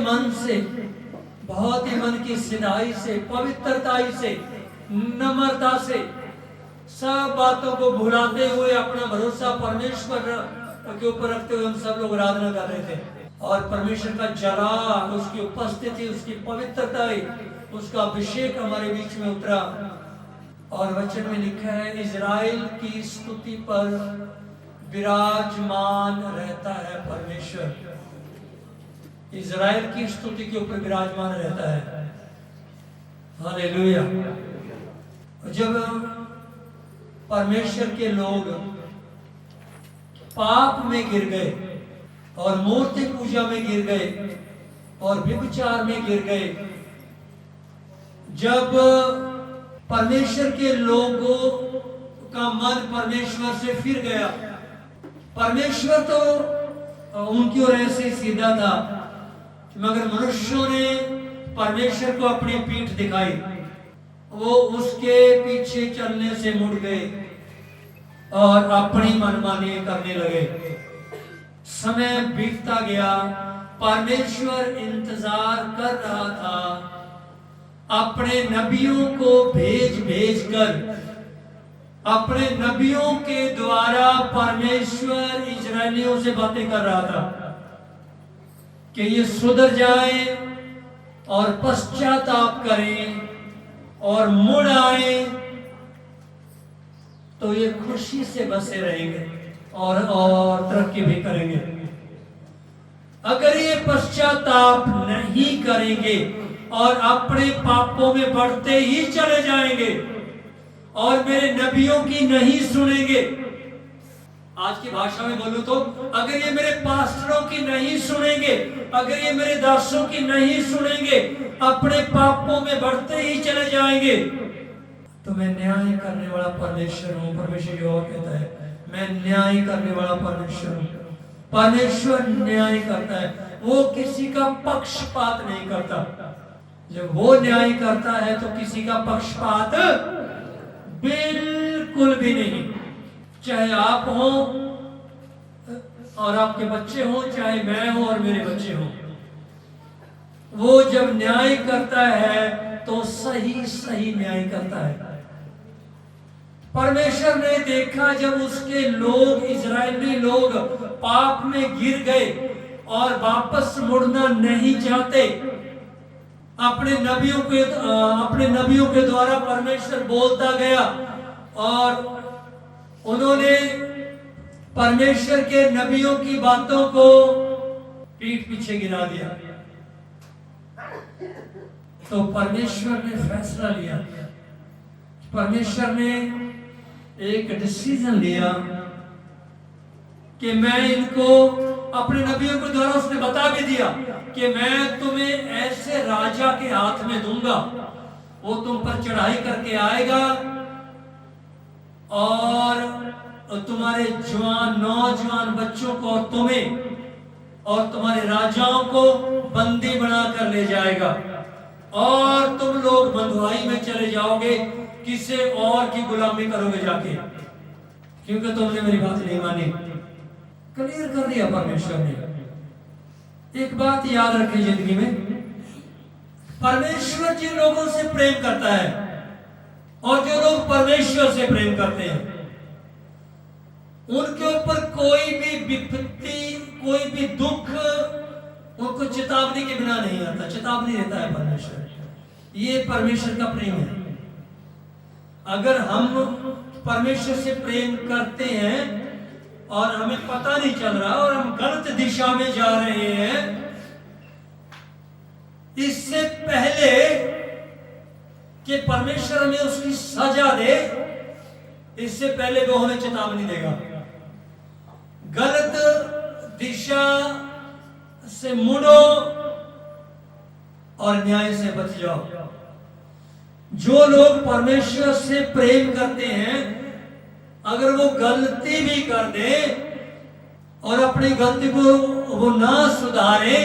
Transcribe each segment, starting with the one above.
मन से, बहुत ही मन की सिधाई से, पवित्रताई से, नम्रता से, सब बातों को भुलाते हुए अपना भरोसा परमेश्वर के ऊपर रखते हुए हम सब लोग आराधना कर रहे थे। और परमेश्वर का जलाल, उसकी उपस्थिति, उसकी पवित्रता, उसका अभिषेक हमारे बीच में उतरा। और वचन में लिखा है, इज़राइल की स्तुति पर विराजमान रहता है परमेश्वर। इज़राइल की स्तुति के ऊपर विराजमान रहता है। हालेलुया। जब परमेश्वर के लोग पाप में गिर गए और मूर्ति पूजा में गिर गए और व्यभिचार में गिर गए, जब परमेश्वर के लोगों का मन परमेश्वर से फिर गया, परमेश्वर तो उनकी ओर ऐसे सीधा था, मगर मनुष्यों ने परमेश्वर को अपनी पीठ दिखाई, वो उसके पीछे चलने से मुड़ गए और अपनी मनमानी करने लगे। समय बीतता गया, परमेश्वर इंतजार कर रहा था, अपने नबियों को भेज कर, अपने नबियों के द्वारा परमेश्वर इजरायलियों से बातें कर रहा था कि ये सुधर जाए और पश्चाताप करें और मुड़ आए, तो ये खुशी से बसे रहेंगे और तरक्की भी करेंगे। अगर ये पश्चाताप नहीं करेंगे और अपने पापों में बढ़ते ही चले जाएंगे और मेरे नबियों की नहीं सुनेंगे, आज की भाषा में बोलूं तो, अगर ये मेरे पास्टरों की नहीं सुनेंगे, अगर ये मेरे दासों की नहीं सुनेंगे, अपने पापों में बढ़ते ही चले जाएंगे, तो मैं न्याय करने वाला परमेश्वर हूं। परमेश्वर और कहता है, मैं न्याय करने वाला परमेश्वर हूं। परमेश्वर न्याय करता है, वो किसी का पक्षपात नहीं करता। जब वो न्याय करता है तो किसी का पक्षपात बिल्कुल भी नहीं। चाहे आप हो और आपके बच्चे हो, चाहे मैं हूं और मेरे बच्चे हो, वो जब न्याय करता है तो सही सही न्याय करता है। परमेश्वर ने देखा जब उसके लोग, इजरायली लोग पाप में गिर गए और वापस मुड़ना नहीं चाहते, अपने नबियों के द्वारा परमेश्वर बोलता गया और उन्होंने परमेश्वर के नबियों की बातों को पीठ पीछे गिरा दिया, तो परमेश्वर ने फैसला लिया। परमेश्वर ने एक डिसीजन लिया कि मैं इनको, अपने नबियों के द्वारा उसने बता भी दिया कि मैं तुम्हें ऐसे राजा के हाथ में दूंगा, वो तुम पर चढ़ाई करके आएगा और तुम्हारे नौजवान बच्चों को और तुम्हें और तुम्हारे राजाओं को बंदी बना कर ले जाएगा और तुम लोग बंधुआई में चले जाओगे, किसी और की गुलामी करोगे जाके, क्योंकि तुमने मेरी बात नहीं मानी। क्लियर कर दिया परमेश्वर ने। एक बात याद रखें जिंदगी में, परमेश्वर जिन लोगों से प्रेम करता है और जो लोग परमेश्वर से प्रेम करते हैं, उनके ऊपर कोई भी विपत्ति, कोई भी दुख उनको चेतावनी के बिना नहीं आता। चेतावनी देता है परमेश्वर। ये परमेश्वर का प्रेम है। अगर हम परमेश्वर से प्रेम करते हैं और हमें पता नहीं चल रहा और हम गलत दिशा में जा रहे हैं, इससे पहले कि परमेश्वर हमें उसकी सजा दे, इससे पहले वो हमें चेतावनी देगा। गलत दिशा से मुड़ो और न्याय से बच जाओ। जो लोग परमेश्वर से प्रेम करते हैं, अगर वो गलती भी कर दे और अपनी गलती को वो ना सुधारे,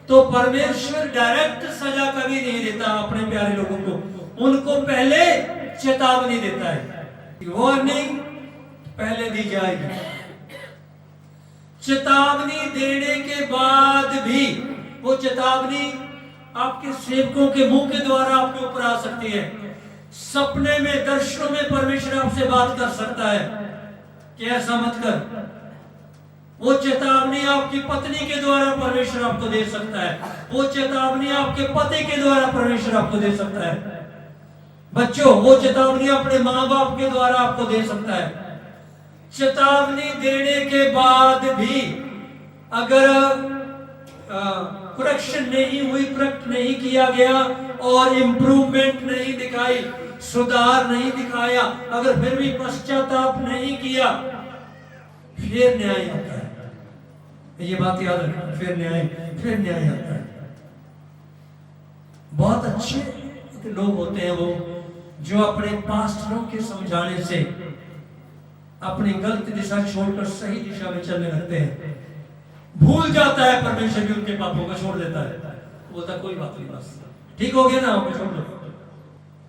तो परमेश्वर डायरेक्ट सजा कभी नहीं देता अपने प्यारे लोगों को। उनको पहले चेतावनी देता है, वार्निंग पहले दी जाएगी। चेतावनी देने के बाद भी वो चेतावनी आपके सेवकों के मुंह के द्वारा आपके ऊपर आ सकती है। सपने में, दर्शनों में परमेश्वर आपसे बात कर सकता है कि ऐसा मत कर। वो चेतावनी आपकी पत्नी के द्वारा परमेश्वर आपको दे सकता है। वो चेतावनी आपके पति के द्वारा परमेश्वर आपको दे सकता है। बच्चों, वो चेतावनी अपने माँ बाप के द्वारा आपको दे सकता है। चेतावनी देने के बाद भी अगर करेक्शन नहीं हुई, करेक्ट नहीं किया गया और इंप्रूवमेंट नहीं दिखाई, सुधार नहीं दिखाया, अगर फिर भी पश्चाताप नहीं किया, फिर न्याय आता है। ये बात याद रखना, फिर न्याय आता है। बहुत अच्छे लोग होते हैं वो जो अपने पास्टरों के समझाने से अपनी गलत दिशा छोड़कर सही दिशा में चलने लगते हैं। भूल जाता है परमेश्वर भी उनके पापों को छोड़ देता है। बोलता कोई बात नहीं, बस ठीक हो गया ना, आपको छोड़ दो।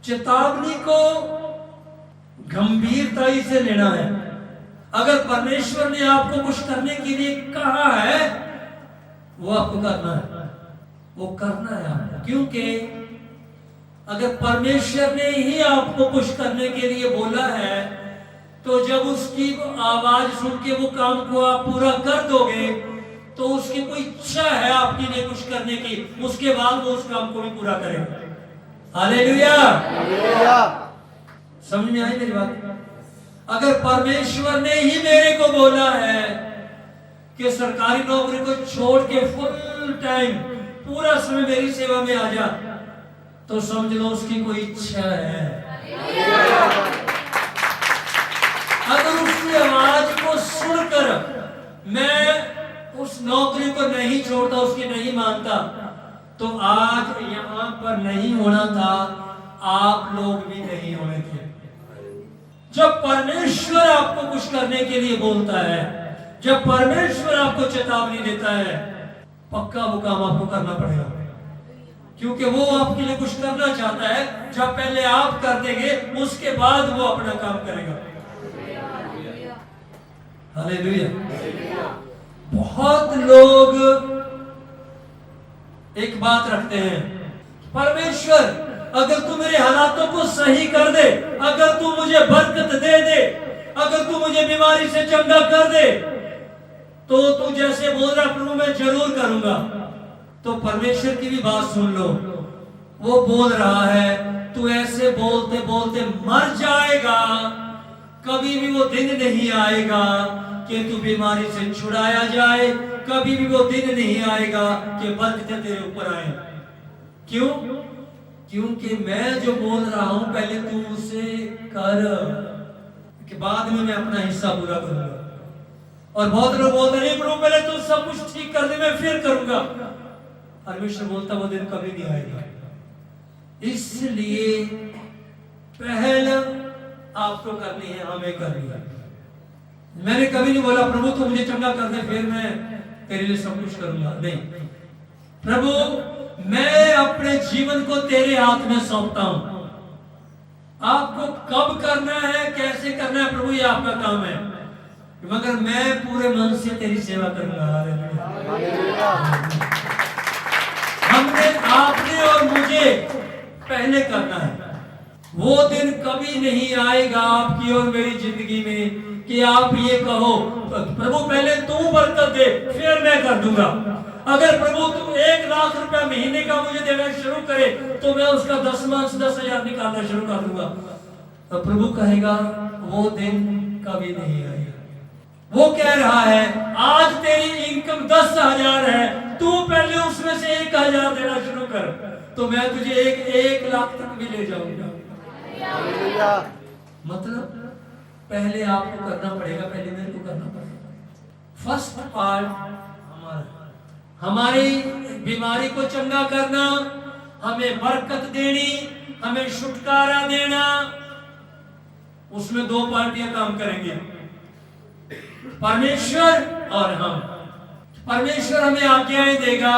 चेतावनी को गंभीरता से लेना है। अगर परमेश्वर ने आपको कुछ करने के लिए कहा है, वो आपको करना है, वो करना है आपको। क्योंकि अगर परमेश्वर ने ही आपको कुछ करने के लिए बोला है, तो जब उसकी आवाज सुन के वो काम को आप पूरा कर दोगे, तो उसकी कोई इच्छा है आपके लिए कुछ करने की, उसके बाद वो उस काम को भी पूरा करेगा। हालेलुया। समझ में आई मेरी बात? अगर परमेश्वर ने ही मेरे को बोला है कि सरकारी नौकरी को छोड़ के फुल टाइम पूरा समय मेरी सेवा में आ जा, तो समझ लो उसकी कोई इच्छा है। अगर उसकी आवाज को सुनकर मैं उस नौकरी को नहीं छोड़ता, उसकी नहीं मानता, तो आज यहाँ पर नहीं होना था, आप लोग भी नहीं होने थे। जब परमेश्वर आपको कुछ करने के लिए बोलता है, जब परमेश्वर आपको चेतावनी देता है, पक्का वो काम आपको करना पड़ेगा, क्योंकि वो आपके लिए कुछ करना चाहता है। जब पहले आप कर देंगे, उसके बाद वो अपना काम करेगा। हालेलुया। बहुत लोग एक बात रखते हैं, परमेश्वर अगर तू मेरे हालातों को सही कर दे, अगर तू मुझे बरकत दे दे, अगर तू मुझे बीमारी से चंगा कर दे, तो तू जैसे बोल रहा प्रभु मैं जरूर करूंगा। तो परमेश्वर की भी बात सुन लो, वो बोल रहा है तू ऐसे बोलते बोलते मर जाएगा, कभी भी वो दिन नहीं आएगा कि तू बीमारी से छुड़ाया जाए, कभी भी वो दिन नहीं आएगा कि बरकतें तेरे ऊपर आए। क्यों? क्योंकि मैं जो बोल रहा हूं पहले तू उसे कर, कि बाद में मैं अपना हिस्सा पूरा करूंगा। और बहुत लोग बोलते नहीं प्रभु पहले तू सब कुछ ठीक कर दे, मैं फिर करूंगा। परमेश्वर बोलता वो दिन कभी नहीं आएगा। इसलिए पहले आपको करनी है, हमें करनी है। मैंने कभी नहीं बोला प्रभु तू मुझे चंगा कर दे फिर मैं तेरे लिए सब कुछ करूंगा, नहीं। प्रभु मैं अपने जीवन को तेरे हाथ में सौंपता हूं, आपको कब करना है, कैसे करना है प्रभु, ये आपका काम है, मगर मैं पूरे मन से तेरी सेवा करूंगा। हालेलुया। हमने, आपने और मुझे पहले करना है। वो दिन कभी नहीं आएगा आपकी और मेरी जिंदगी में कि आप ये कहो प्रभु पहले तू बरकत दे फिर मैं कर दूंगा। अगर प्रभु तू 1 लाख रुपया महीने का मुझे देना शुरू करे, तो मैं उसका 10,000 निकालना शुरू कर दूंगा। तो प्रभु कहेगा वो दिन कभी नहीं आएगा। वो कह रहा है आज तेरी इनकम 10,000 है, तू पहले उसमें से 1,000 देना शुरू कर, तो मैं तुझे 1 लाख तक भी ले जाऊंगा। मतलब पहले आपको करना पड़ेगा, पहले मेरे को करना पड़ेगा। फर्स्ट पार्ट हमारी बीमारी को चंगा करना, हमें बरकत देनी, हमें छुटकारा देना, उसमें 2 पार्टियां काम करेंगे, परमेश्वर और हम। परमेश्वर हमें आज्ञाएं देगा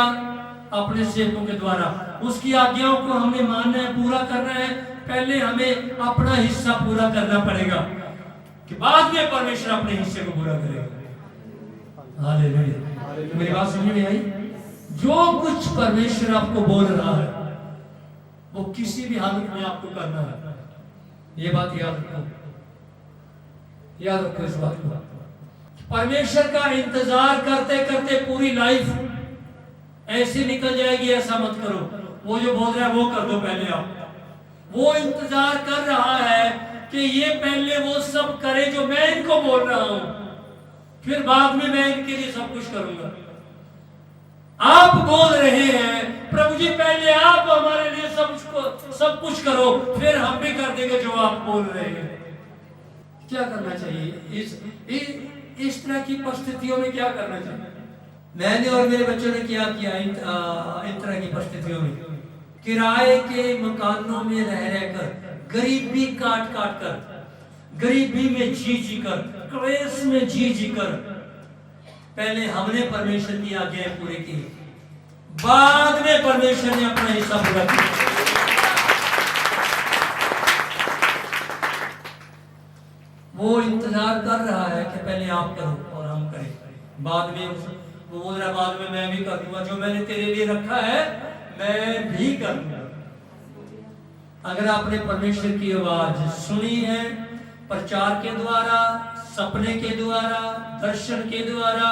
अपने सेवकों के द्वारा, उसकी आज्ञाओं को हमें मानना है, पूरा करना है। पहले हमें अपना हिस्सा पूरा करना पड़ेगा कि बाद में परमेश्वर अपने हिस्से को पूरा करेगा। हालेलुया। मेरी बात समझ में आई? जो कुछ परमेश्वर आपको बोल रहा है वो किसी भी हालत में आपको करना है। ये बात याद रखो, याद रखो इस बात को। परमेश्वर का इंतजार करते करते पूरी लाइफ ऐसी निकल जाएगी, ऐसा मत करो। वो जो बोल रहा है वो कर दो पहले आप। वो इंतजार कर रहा है कि ये पहले वो सब करे जो मैं इनको बोल रहा हूं, फिर बाद में मैं इनके लिए सब कुछ करूंगा। आप बोल रहे हैं प्रभु जी पहले आप हमारे लिए सब कुछ करो, फिर हम भी कर देंगे जो आप बोल रहे हैं। क्या करना चाहिए इस तरह की परिस्थितियों में? क्या करना चाहिए? मैंने और मेरे बच्चों ने क्या किया इन तरह की परिस्थितियों में? किराए के मकानों में रह रहकर, गरीबी काट काट कर, गरीबी में जी कर, क्लेश में जी कर, पहले हमने परमेश्वर की आज्ञाएं पूरी की, बाद में परमेश्वर ने अपना हिस्सा पूरा किया। वो इंतजार कर रहा है कि पहले आप करो और हम करें, बाद में वो बोल रहा है बाद में मैं भी कर दूंगा, जो मैंने तेरे लिए रखा है मैं भी कर दूंगा। अगर आपने परमेश्वर की आवाज सुनी है प्रचार के द्वारा, सपने के द्वारा, दर्शन के द्वारा,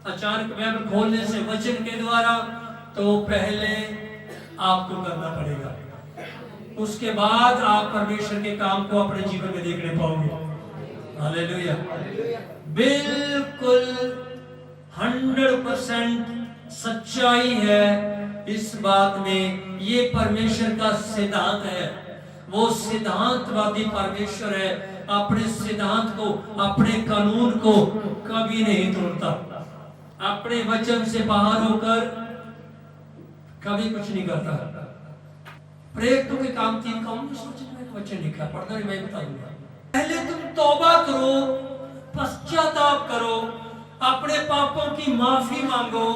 अचानक बाइबल खोलने से वचन के द्वारा, तो पहले आपको करना पड़ेगा, उसके बाद आप परमेश्वर के काम को अपने जीवन में देखने पाओगे। हालेलुया। बिल्कुल 100% सच्चाई है इस बात में। ये परमेश्वर का सिद्धांत है, वो सिद्धांतवादी परमेश्वर है। अपने सिद्धांत को, अपने कानून को कभी नहीं तोड़ता। अपने वचन से बाहर होकर कभी कुछ नहीं करता। प्रेरितों के काम 3 काम वचन लिखा, पढ़ना नहीं मैं बताऊंगा। पहले तुम तौबा करो, पश्चाताप करो, अपने पापों की माफी मांगो,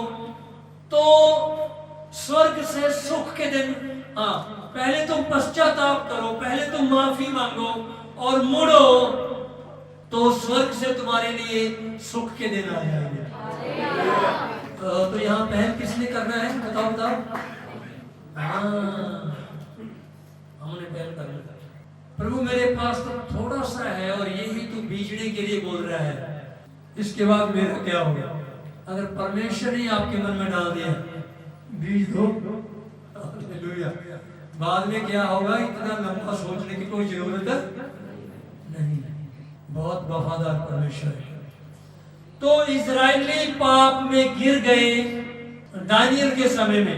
तो स्वर्ग से सुख के दिन, पहले तुम पश्चाताप करो, पहले तुम माफी मांगो और मुड़ो, तो स्वर्ग से तुम्हारे लिए सुख के दिन आ जाएंगे। तो यहाँ पहल किसने करना है? बताओ बताओ। हमने पहल करना। प्रभु मेरे पास तो थोड़ा सा है और यही तू बीजने के लिए बोल रहा है, इसके बाद मेरा क्या होगा? अगर परमेश्वर ने आपके मन में डाल दिया बीज दो, हालेलुया, बाद में क्या होगा इतना लंबा सोचने की कोई जरूरत नहीं। बहुत वफादार परमेश्वर है। तो इजरायली पाप में गिर गए, दानियल के समय में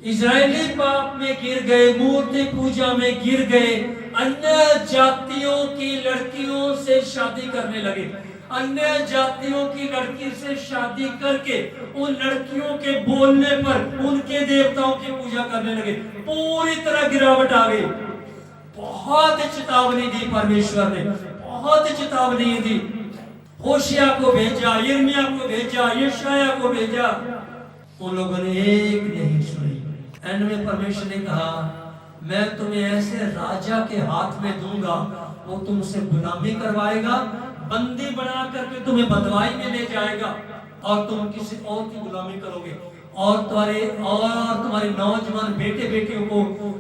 इजरायली पाप में गिर गए, मूर्ति पूजा में गिर गए, अन्य जातियों की लड़कियों से शादी करने लगे, अन्य जातियों की लड़की से शादी करके उन लड़कियों के बोलने पर उनके देवताओं की पूजा करने लगे। पूरी तरह गिरावट आ गई। बहुत चेतावनी दी परमेश्वर ने, बहुत चेतावनी दी। होशिया को भेजा, यिर्मयाह को भेजा, यशायाह को भेजा, उन लोगों ने एक नहीं सुनी। एंड में परमेश्वर ने कहा मैं तुम्हें ऐसे राजा के हाथ में दूंगा, वो तुमसे गुलामी करवाएगा, बंदी बना करके तुम्हें बंदवाई में ले जाएगा और तुम किसी और की गुलामी करोगे, और तुम्हारे नौजवान बेटे बेटियों को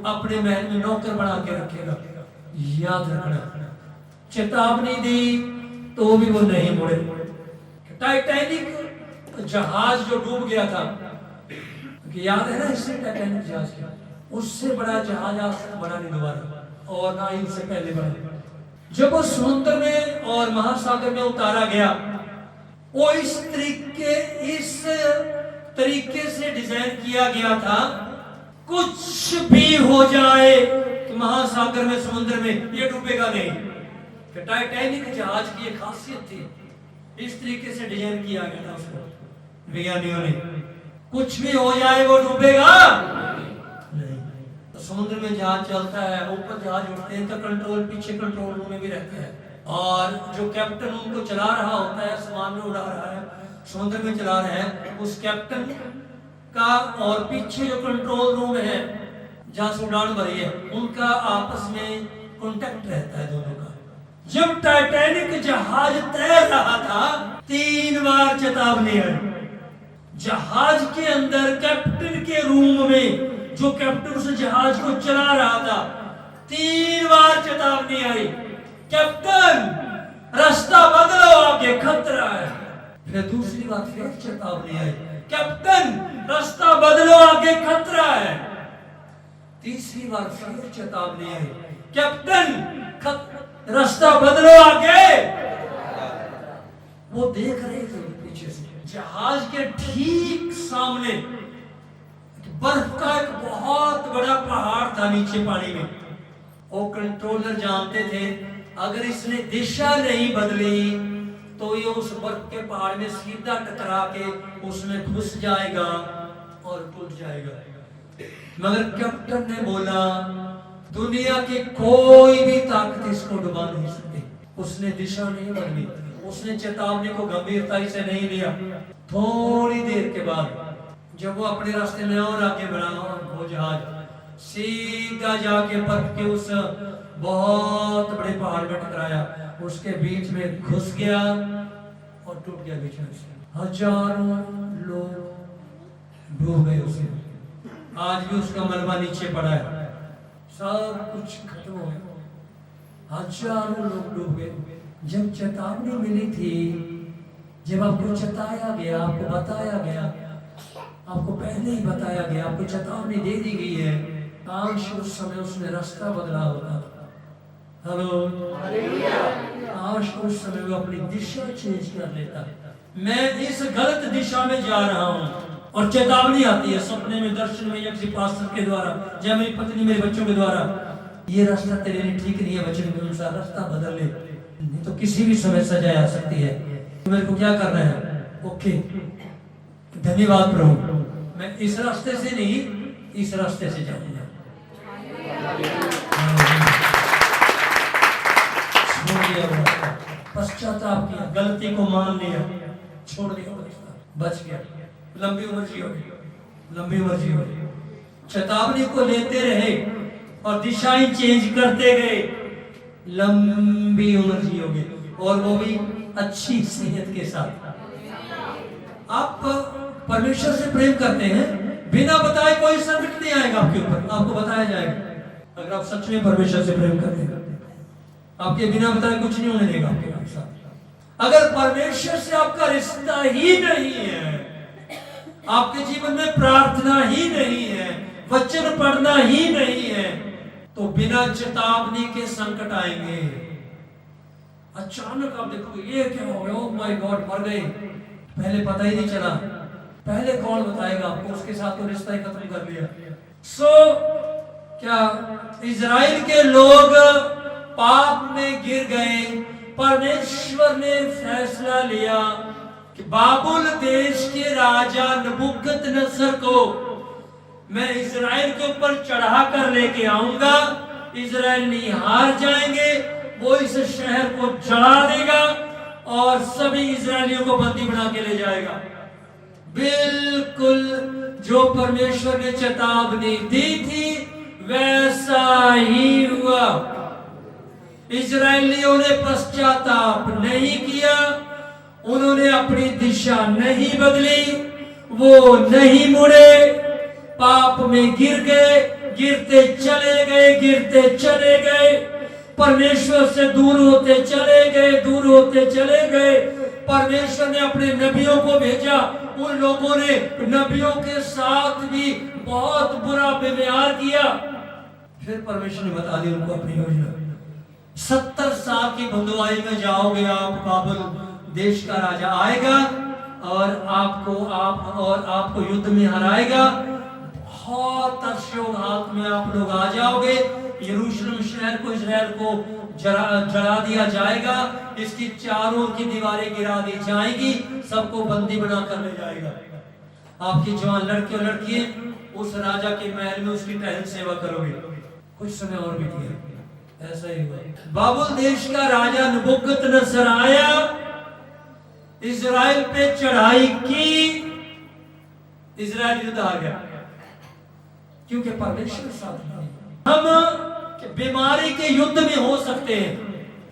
अपने महल में नौकर बना के रखेगा। याद रखना, चेतावनी दी तो भी वो नहीं मुड़े। टाइटैनिक जहाज जो डूब गया था, याद है ना? इससे टाइटैनिक जहाज का, उससे बड़ा जहाज आज तक बना नहीं दोबारा, और ना ही इससे पहले बना। जब वो समुद्र में और महासागर में उतारा गया, वो इस तरीके से डिजाइन किया गया था, कुछ भी हो जाए कि महासागर में, समुद्र में ये डूबेगा नहीं। टाइटैनिक जहाज की एक खासियत थी, इस तरीके से डिजाइन किया गया था उसको विज्ञानियों ने। कुछ भी हो जाए वो डूबेगा नहीं। तो समुद्र में जहाज चलता है, ऊपर जहाज उठते हैं तो कंट्रोल पीछे कंट्रोल रूम में भी रहते हैं, और जो कैप्टन उनको चला रहा होता है, आसमान में उड़ा रहा है, समुद्र में चला रहा है, उस कैप्टन का और पीछे जो कंट्रोल रूम है जहां से उड़ान भरी है, उनका आपस में कांटेक्ट रहता है दोनों का। जब टाइटैनिक जहाज तैर रहा था, 3 बार चेतावनी आई, जहाज के अंदर कैप्टन के रूम में, जो कैप्टन उस जहाज को चला रहा था, 3 बार चेतावनी आई, कैप्टन रास्ता बदलो, आगे खतरा है। फिर दूसरी बार फिर चेतावनी आई, कैप्टन रास्ता बदलो, आगे खतरा है। तीसरी बार फिर चेतावनी आई, कैप्टन रास्ता बदलो, आगे। वो देख रहे थे पीछे से, जहाज के ठीक सामने बर्फ का एक बहुत बड़ा पहाड़ था नीचे पानी में। वो कंट्रोलर जानते थे अगर इसने दिशा नहीं बदली तो ये उस बर्फ के पहाड़ में सीधा टकरा के उसमें घुस जाएगा और टूट जाएगा। मगर कैप्टन ने बोला, दुनिया की कोई भी ताकत इसको डुबा नहीं सकती। उसने दिशा नहीं बदली, उसने चेतावनी को गंभीरता से नहीं लिया। थोड़ी देर के बाद जब वो अपने रास्ते में और आगे बढ़ा, वो जहाज सीधा जाके बर्फ के उस बहुत बड़े पहाड़ में टकराया, उसके बीच में घुस गया और टूट गया बीच में से। हजारों लोग डूब गए उसमें। आज भी उसका मलबा नीचे पड़ा है, सब कुछ खत्म हो गया, हजारों लोग डूब गए। जब चेतावनी मिली थी, जब आपको चेताया गया, आपको बताया गया, आपको पहले ही बताया गया, आपको चेतावनी दे दी गई है, काश उस समय उसने रास्ता बदला होता। हेलो, काश उस समय वो अपनी दिशा चेंज कर लेता। मैं इस गलत दिशा में जा रहा हूँ, और चेतावनी आती है सपने में, दर्शन में, या किसी पास्टर के द्वारा, या मेरी पत्नी मेरे बच्चों के द्वारा, ये रास्ता तेरे लिए ठीक नहीं है, वचन के अनुसार रास्ता बदल ले, नहीं तो किसी भी समय सजा आ सकती है। तो मेरे को क्या करना है? ओके, धन्यवाद प्रभु, मैं इस रास्ते से नहीं, इस रास्ते से जाऊंगा। पश्चाताप किया, गलती को मान लिया, छोड़ दिया, बच गया, लंबी उम्र जी होगी, लंबी उम्र जी होगी। चेतावनी को लेते रहे और दिशाएं चेंज करते गए, लंबी उम्र जियोगे, और वो भी अच्छी सेहत के साथ। आप परमेश्वर से प्रेम करते हैं, बिना बताए कोई संकट नहीं आएगा आपके ऊपर, आपको बताया जाएगा। अगर आप सच में परमेश्वर से प्रेम करते हैं, आपके बिना बताए कुछ नहीं होने देगा आपके साथ। अगर परमेश्वर से आपका रिश्ता ही नहीं है, आपके जीवन में प्रार्थना ही नहीं है, वचन पढ़ना ही नहीं है, तो बिना चेतावनी के संकट आएंगे। अचानक आप देखोगे ये क्या हो गया, ओह माय गॉड, मर गए, पहले पता ही नहीं चला। पहले कौन बताएगा आपको? उसके साथ तो रिश्ता ही खत्म कर लिया। क्या इजराइल के लोग पाप में गिर गए? परमेश्वर ने फैसला लिया कि बाबुल देश के राजा नबूकदनेस्सर को मैं इजराइल के ऊपर चढ़ा कर लेके आऊंगा। इजराइली हार जाएंगे, वो इस शहर को जला देगा और सभी इजरायलियों को बंदी बना के ले जाएगा। बिल्कुल जो परमेश्वर ने चेतावनी दी थी वैसा ही हुआ। इजरायलियों ने पश्चाताप नहीं किया, उन्होंने अपनी दिशा नहीं बदली, वो नहीं मुड़े, पाप में गिर गए, गिरते चले गए, गिरते चले गए, परमेश्वर से दूर होते चले गए, दूर होते चले गए। परमेश्वर ने अपने नबियों को भेजा, उन लोगों ने नबियों के साथ भी बहुत बुरा व्यवहार किया। फिर परमेश्वर ने बता दी उनको अपनी योजना, 70 साल की बंधुआई में जाओगे आप, बाबुल देश का राजा आएगा और आपको युद्ध में हराएगा। बहुत हाथ में आप लोग आ जाओगे, यरूशलेम शहर को, इजराइल को जला दिया जाएगा, इसकी चारों की दीवारें गिरा दी जाएगी, सबको बंदी बना कर ले जाएगा। आपकी जवान लड़के और लड़कियां उस राजा के महल में उसकी टहल सेवा करोगे। कुछ समय और बीत गया, ऐसा ही हुआ। बाबुल देश का राजा नबूकदनेस्सर आया, इजराइल पे चढ़ाई की, इजराइल युद्ध हार गया, क्योंकि परमेश्वर साथ नहीं। हम बीमारी के युद्ध में हो सकते हैं,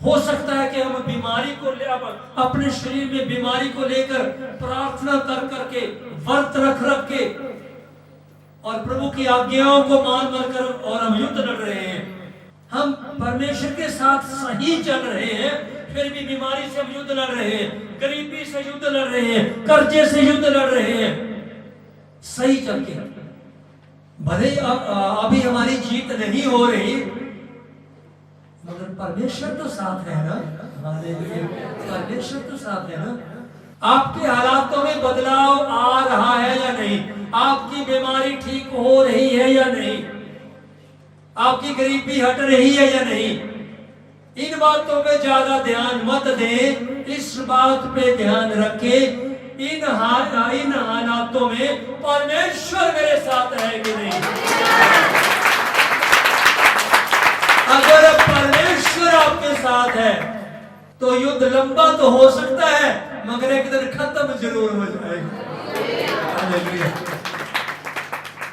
हो सकता है कि हम बीमारी को ले अपने शरीर में बीमारी को लेकर प्रार्थना कर करके व्रत रख के और प्रभु की आज्ञाओं को मान कर और हम युद्ध लड़ रहे हैं। हम परमेश्वर के साथ सही चल रहे हैं, फिर भी बीमारी से हम युद्ध लड़ रहे हैं, गरीबी से युद्ध लड़ रहे हैं, कर्जे से युद्ध लड़ रहे हैं। सही चल के भले अभी हमारी जीत नहीं हो रही, मगर परमेश्वर तो साथ है ना। परमेश्वर तो साथ है ना। आपके हालातों में बदलाव आ रहा है या नहीं, आपकी बीमारी ठीक हो रही है या नहीं, आपकी गरीबी हट रही है या नहीं, इन बातों पे ज्यादा ध्यान मत दें, इस बात पे ध्यान रखें इन हालातों में परमेश्वर मेरे साथ है कि नहीं। अगर परमेश्वर आपके साथ है तो युद्ध लंबा तो हो सकता है, मगर एक दिन खत्म जरूर हो जाएगा।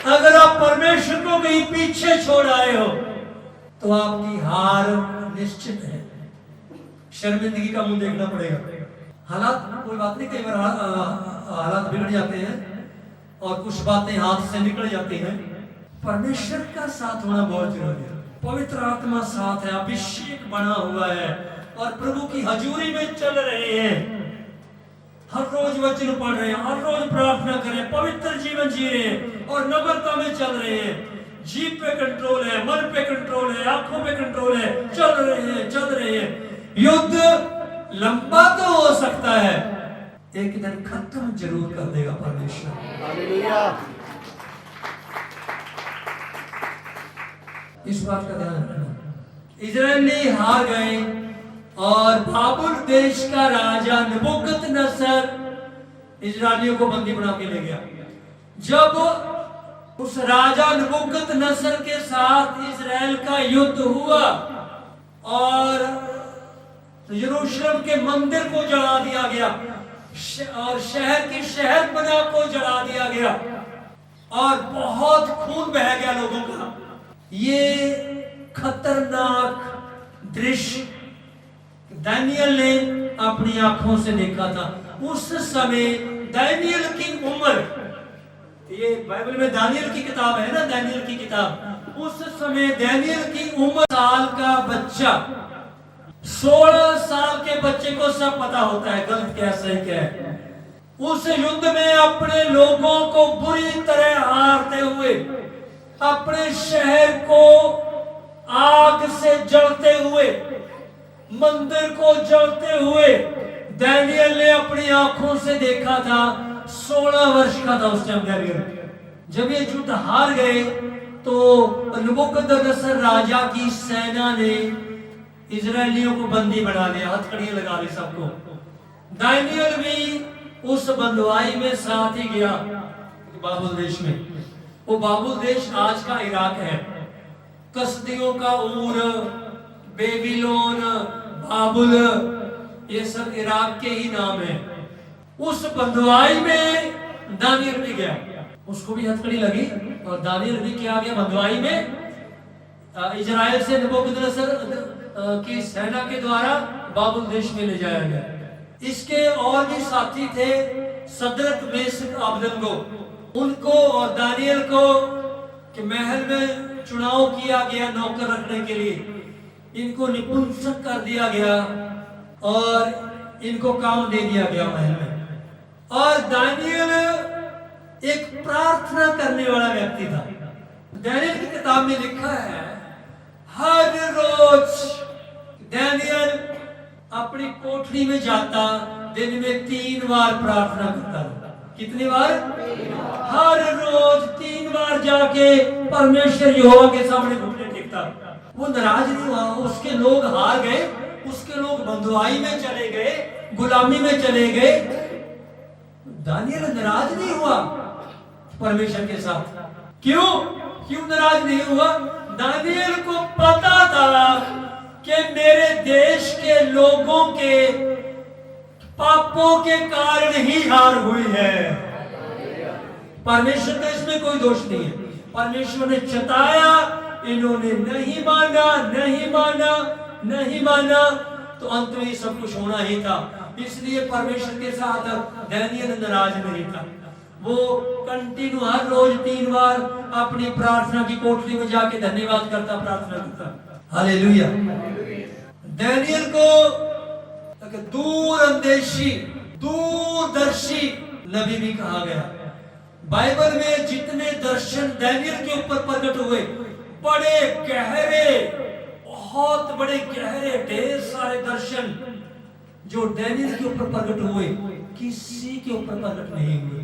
अगर आप परमेश्वर को कहीं पीछे छोड़ आए हो तो आपकी हार निश्चित है, शर्मिंदगी का मुंह देखना पड़ेगा। हालात कोई बात नहीं, कई बार हालात बिगड़ जाते हैं और कुछ बातें हाथ से निकल जाती हैं। परमेश्वर का साथ होना बहुत जरूरी है। पवित्र आत्मा साथ है, अभिषेक बना हुआ है और प्रभु की हजूरी में चल रहे हैं। हर रोज वचन पढ़ रहे हैं, हर रोज प्रार्थना कर रहे हैं, पवित्र जीवन जी रहे हैं और नम्रता में चल रहे हैं। जीभ पे कंट्रोल है, मन पे कंट्रोल है, आंखों पे कंट्रोल है, चल रहे हैं। युद्ध लंबा तो हो सकता है, एक दिन खत्म जरूर कर देगा परमेश्वर। हालेलुया। इस बात का ध्यान रखना। इजरायली हार गए और बाबुल देश का राजा नबूकदनेस्सर इजरायलियों को बंदी बना के ले गया। जब उस राजा नबूकदनेस्सर के साथ इजराइल का युद्ध हुआ और यरूशलेम के मंदिर को जला दिया गया और शहर की शहर बना को जला दिया गया और बहुत खून बह गया लोगों का। ये खतरनाक दृश्य दानियल ने अपनी आंखों से देखा था। उस समय दानियल की उम्र, ये बाइबल में दानियल की किताब है ना, दानियल की किताब, उस समय दानियल की उम्र साल का बच्चा, 16 साल के बच्चे को सब पता होता है गलत क्या सही क्या है। उस युद्ध में अपने लोगों को बुरी तरह हारते हुए, अपने शहर को आग से जलते हुए, मंदिर को जलते हुए दानियल ने अपनी आंखों से देखा था। 16 वर्ष का था उस टाइम दानियल। जब ये युद्ध हार गए तो नबूकदनेस्सर राजा की सेना ने इजरायलियों को बंदी बना लिया, हथकड़ियां लगा ली सबको। दानियल भी उस बंधुआई में साथ ही गया बाबुल देश में। वो बाबुल देश आज का इराक है। कसदियों का ऊर, बेबीलोन, बाबुल, ये सब इराक के ही नाम है। उस बंधुआई में दानियल भी गया, उसको भी हथकड़ी लगी और दानियल भी क्या गया बंधुआई में। इजराइल से नबूकदनेस्सर की सेना के द्वारा बाबुल देश में ले जाया गया। इसके और भी साथी थे, सदरक, मेशक, अबेदनगो। उनको और दानियल को कि महल में चुनाव किया गया नौकर रखने के लिए। इनको निपुंसक कर दिया गया और इनको काम दे दिया गया महल में। और दानियल एक प्रार्थना करने वाला व्यक्ति था। दानियल की किताब में लिखा है हर रोज दानियल अपनी कोठरी में जाता, दिन में 3 बार प्रार्थना करता था। कितनी बार? हर रोज 3 बार जाके परमेश्वर यहोवा के सामने घुटने टेकता। वो नाराज नहीं हुआ। उसके लोग हार गए, उसके लोग बंधुआई में चले गए, गुलामी में चले गए, दानियल नाराज नहीं हुआ परमेश्वर के साथ। क्यों नाराज नहीं हुआ? दानियल को पता था कि मेरे देश के लोगों के पापों के कारण ही हार हुई है। परमेश्वर का इसमें कोई दोष नहीं है। परमेश्वर ने चताया, इन्होंने नहीं माना, नहीं माना, नहीं माना तो अंत में सब कुछ होना ही था। इसलिए परमेश्वर के साथ दानियल नाराज नहीं था। वो कंटिन्यू हर रोज 3 बार अपनी प्रार्थना की कोठरी में जाके धन्यवाद करता, प्रार्थना करता। हालेलुया। दानियल को दूरंदेशी, दूरदर्शी नबी भी कहा गया। बाइबल में जितने दर्शन दानियल के ऊपर प्रकट हुए, बड़े गहरे, बहुत बड़े गहरे, ढेर सारे दर्शन जो दानियल के ऊपर प्रकट हुए, किसी के ऊपर प्रकट नहीं हुए।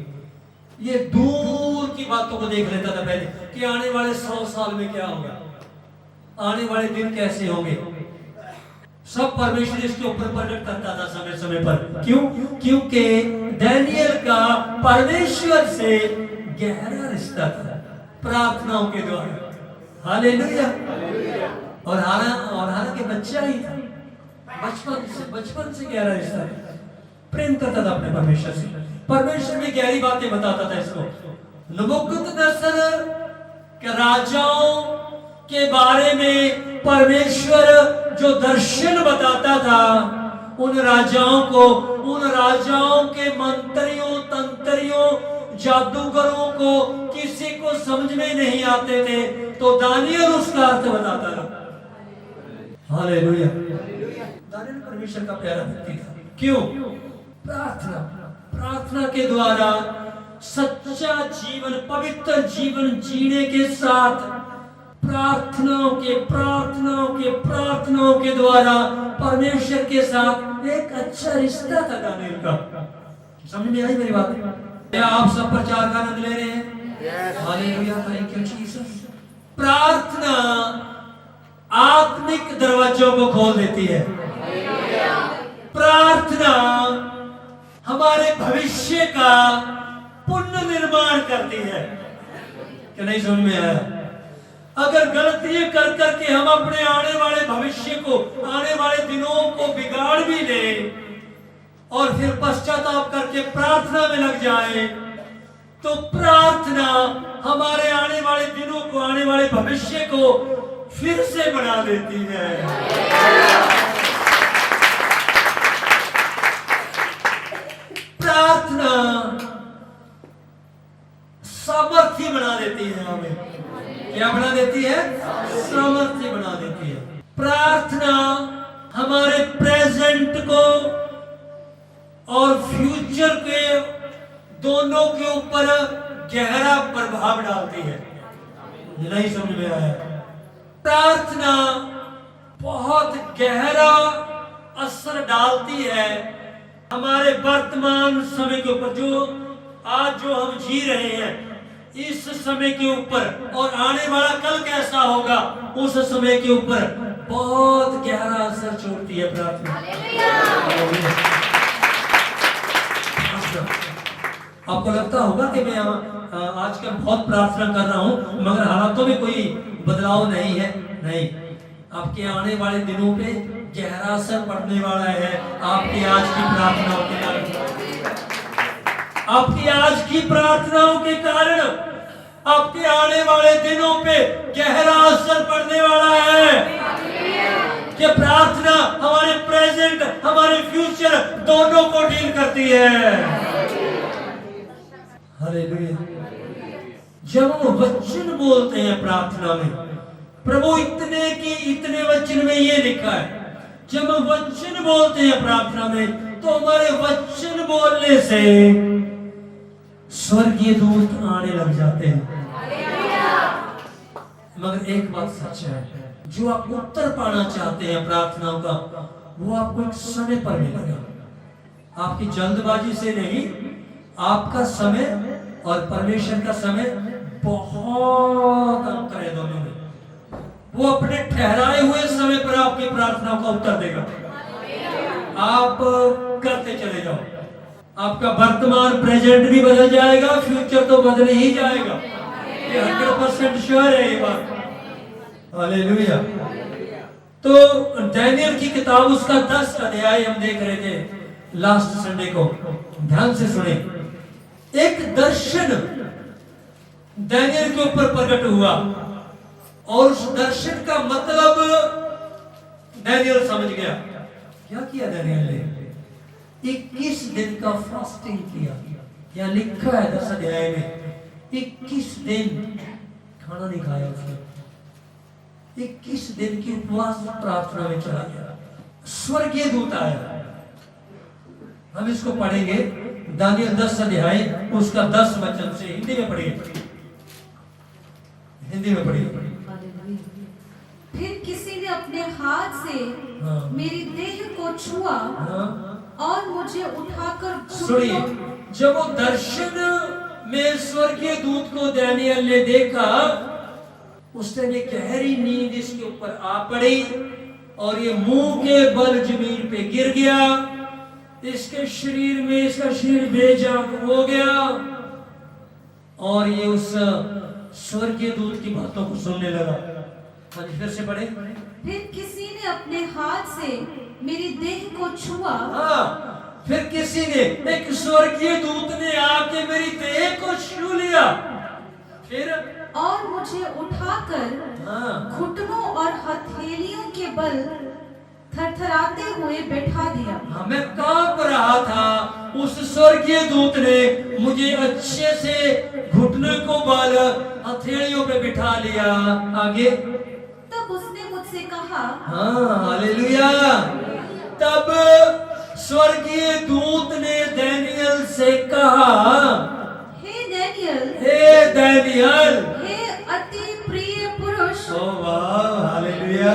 ये दूर की बातों को देख लेता था पहले कि आने वाले 100 साल में क्या होगा, आने वाले दिन कैसे होंगे। सब परमेश्वर इसके ऊपर प्रकट करता था समय समय पर। क्यों? क्योंकि दानियल का परमेश्वर से गहरा रिश्ता था प्रार्थनाओं के द्वारा। हालेलुया। और हालांकि बच्चा ही था, बचपन से गहरा रिश्ता था, प्रेम करता था अपने परमेश्वर से, परमेश्वर में गहरी बातें बताता था इसको। नबूकदनेस्सर के राजाओं के बारे में परमेश्वर जो दर्शन बताता था, उन राजाओं के मंत्रियों, तंत्रियों, जादूगरों को किसी को समझ में नहीं आते थे, तो दानियल उसका अर्थ बताता था। हालेलुया। दानियल परमेश्वर का प्यारा व्यक्ति था। क्यों? प्रार्थना के द्वारा सच्चा जीवन, पवित्र जीवन जीने के साथ प्रार्थनाओं के द्वारा परमेश्वर के साथ एक अच्छा रिश्ता था दानियल का। समझ में आई मेरी बात? क्या आप सब प्रचार का आनंद ले रहे हैं? Hallelujah, thank you Jesus. प्रार्थना आत्मिक दरवाजों को खोल देती है। प्रार्थना हमारे भविष्य का पुनर्निर्माण करती है। क्या नहीं समझ में आया? अगर गलती कर करके हम अपने आने वाले भविष्य को, आने वाले दिनों को बिगाड़ भी लें और फिर पश्चाताप करके प्रार्थना में लग जाए, तो प्रार्थना हमारे आने वाले दिनों को, आने वाले भविष्य को फिर से बना देती है। प्रार्थना सामर्थ्य बना देती है हमें। क्या बना देती है? सामर्थ्य बना देती है। प्रार्थना हमारे प्रेजेंट को और फ्यूचर के दोनों के ऊपर गहरा प्रभाव डालती है। नहीं समझ में आया? प्रार्थना बहुत गहरा असर डालती है हमारे वर्तमान समय के ऊपर, जो हम जी रहे हैं इस समय के ऊपर, और आने वाला कल कैसा होगा उस समय के ऊपर बहुत गहरा असर छोड़ती है प्रार्थना। आपको लगता होगा कि मैं आजकल बहुत प्रार्थना कर रहा हूं, मगर हालातों में कोई बदलाव नहीं है। नहीं, आपके आने वाले दिनों पे गहरा असर पड़ने वाला है आपकी आज की प्रार्थनाओं के कारण। आपकी आज की प्रार्थनाओं के कारण आपके आने वाले दिनों पे गहरा असर पड़ने वाला है। कि प्रार्थना हमारे प्रेजेंट, हमारे फ्यूचर दोनों को डील करती है। हालेलुया। जब हम वचन बोलते हैं प्रार्थना में, प्रभु इतने वचन में ये लिखा है, जब हम वचन बोलते हैं प्रार्थना में, तो हमारे वचन बोलने से स्वर्गीय दूत आने लग जाते हैं। मगर एक बात सच है, जो आप उत्तर पाना चाहते हैं प्रार्थनाओं का, वो आपको एक समय पर मिलेगा। आपकी जल्दबाजी से नहीं, आपका समय और परमेश्वर का समय बहुत अंतर है दोनों में। वो अपने ठहराए हुए समय पर आपकी प्रार्थनाओं का उत्तर देगा। आप करते चले जाओ, आपका वर्तमान प्रेजेंट भी बदल जाएगा, फ्यूचर तो बदल ही जाएगा। ये 100% श्योर है ये बात। हालेलुया। तो दानियल की किताब, उसका 10 अध्याय हम देख रहे थे लास्ट संडे को। ध्यान से सुने। एक दर्शन दानियल के ऊपर प्रकट हुआ और उस दर्शन का मतलब दानियल समझ गया। क्या किया दानियल ने? 21 दिन का फास्टिंग किया। यहाँ लिखा है 10 अध्याय में 21 दिन खाना नहीं खाया उसने। 21 दिन की उपवास प्रार्थना में चला गया। स्वर्गीय दूत आया। हम इसको पढ़ेंगे दानियल 10 अध्याय उसका 10 वचन से। हिंदी में पढ़िए, हिंदी में पढ़िए। फिर किसी ने अपने हाथ से मेरी देह को छुआ और मुझे उठाकर सुनिए, जब वो दर्शन में स्वर्गीय दूत को दानियल ने देखा, उस टाइम एक गहरी नींद इसके ऊपर आ पड़ी और ये मुंह के बल जमीन पे गिर गया। इसके शरीर में इसका शरीर बेजान हो गया और ये उस स्वर्गीय दूत की बातों को सुनने लगा। फिर से पढ़े। फिर किसी ने अपने हाथ से मेरी देह को छुआ। हाँ, फिर किसी ने, एक स्वर्गीय दूत ने आके मेरी देह को छू लिया। फिर और मुझे उठाकर घुटनों और हथेलियों के बल थरथराते हुए बैठा दिया। मैं कांप रहा था। उस स्वर्गीय दूत ने मुझे अच्छे से घुटने को बल हथेलियों पे बिठा लिया। आगे तब उसने मुझसे कहा, हाँ हालेलुया। तब स्वर्गीय दूत ने दानियल से कहा, हे दानियल, हे दानियल, हे अति प्रिय पुरुष। ओ वाह हालेलुया।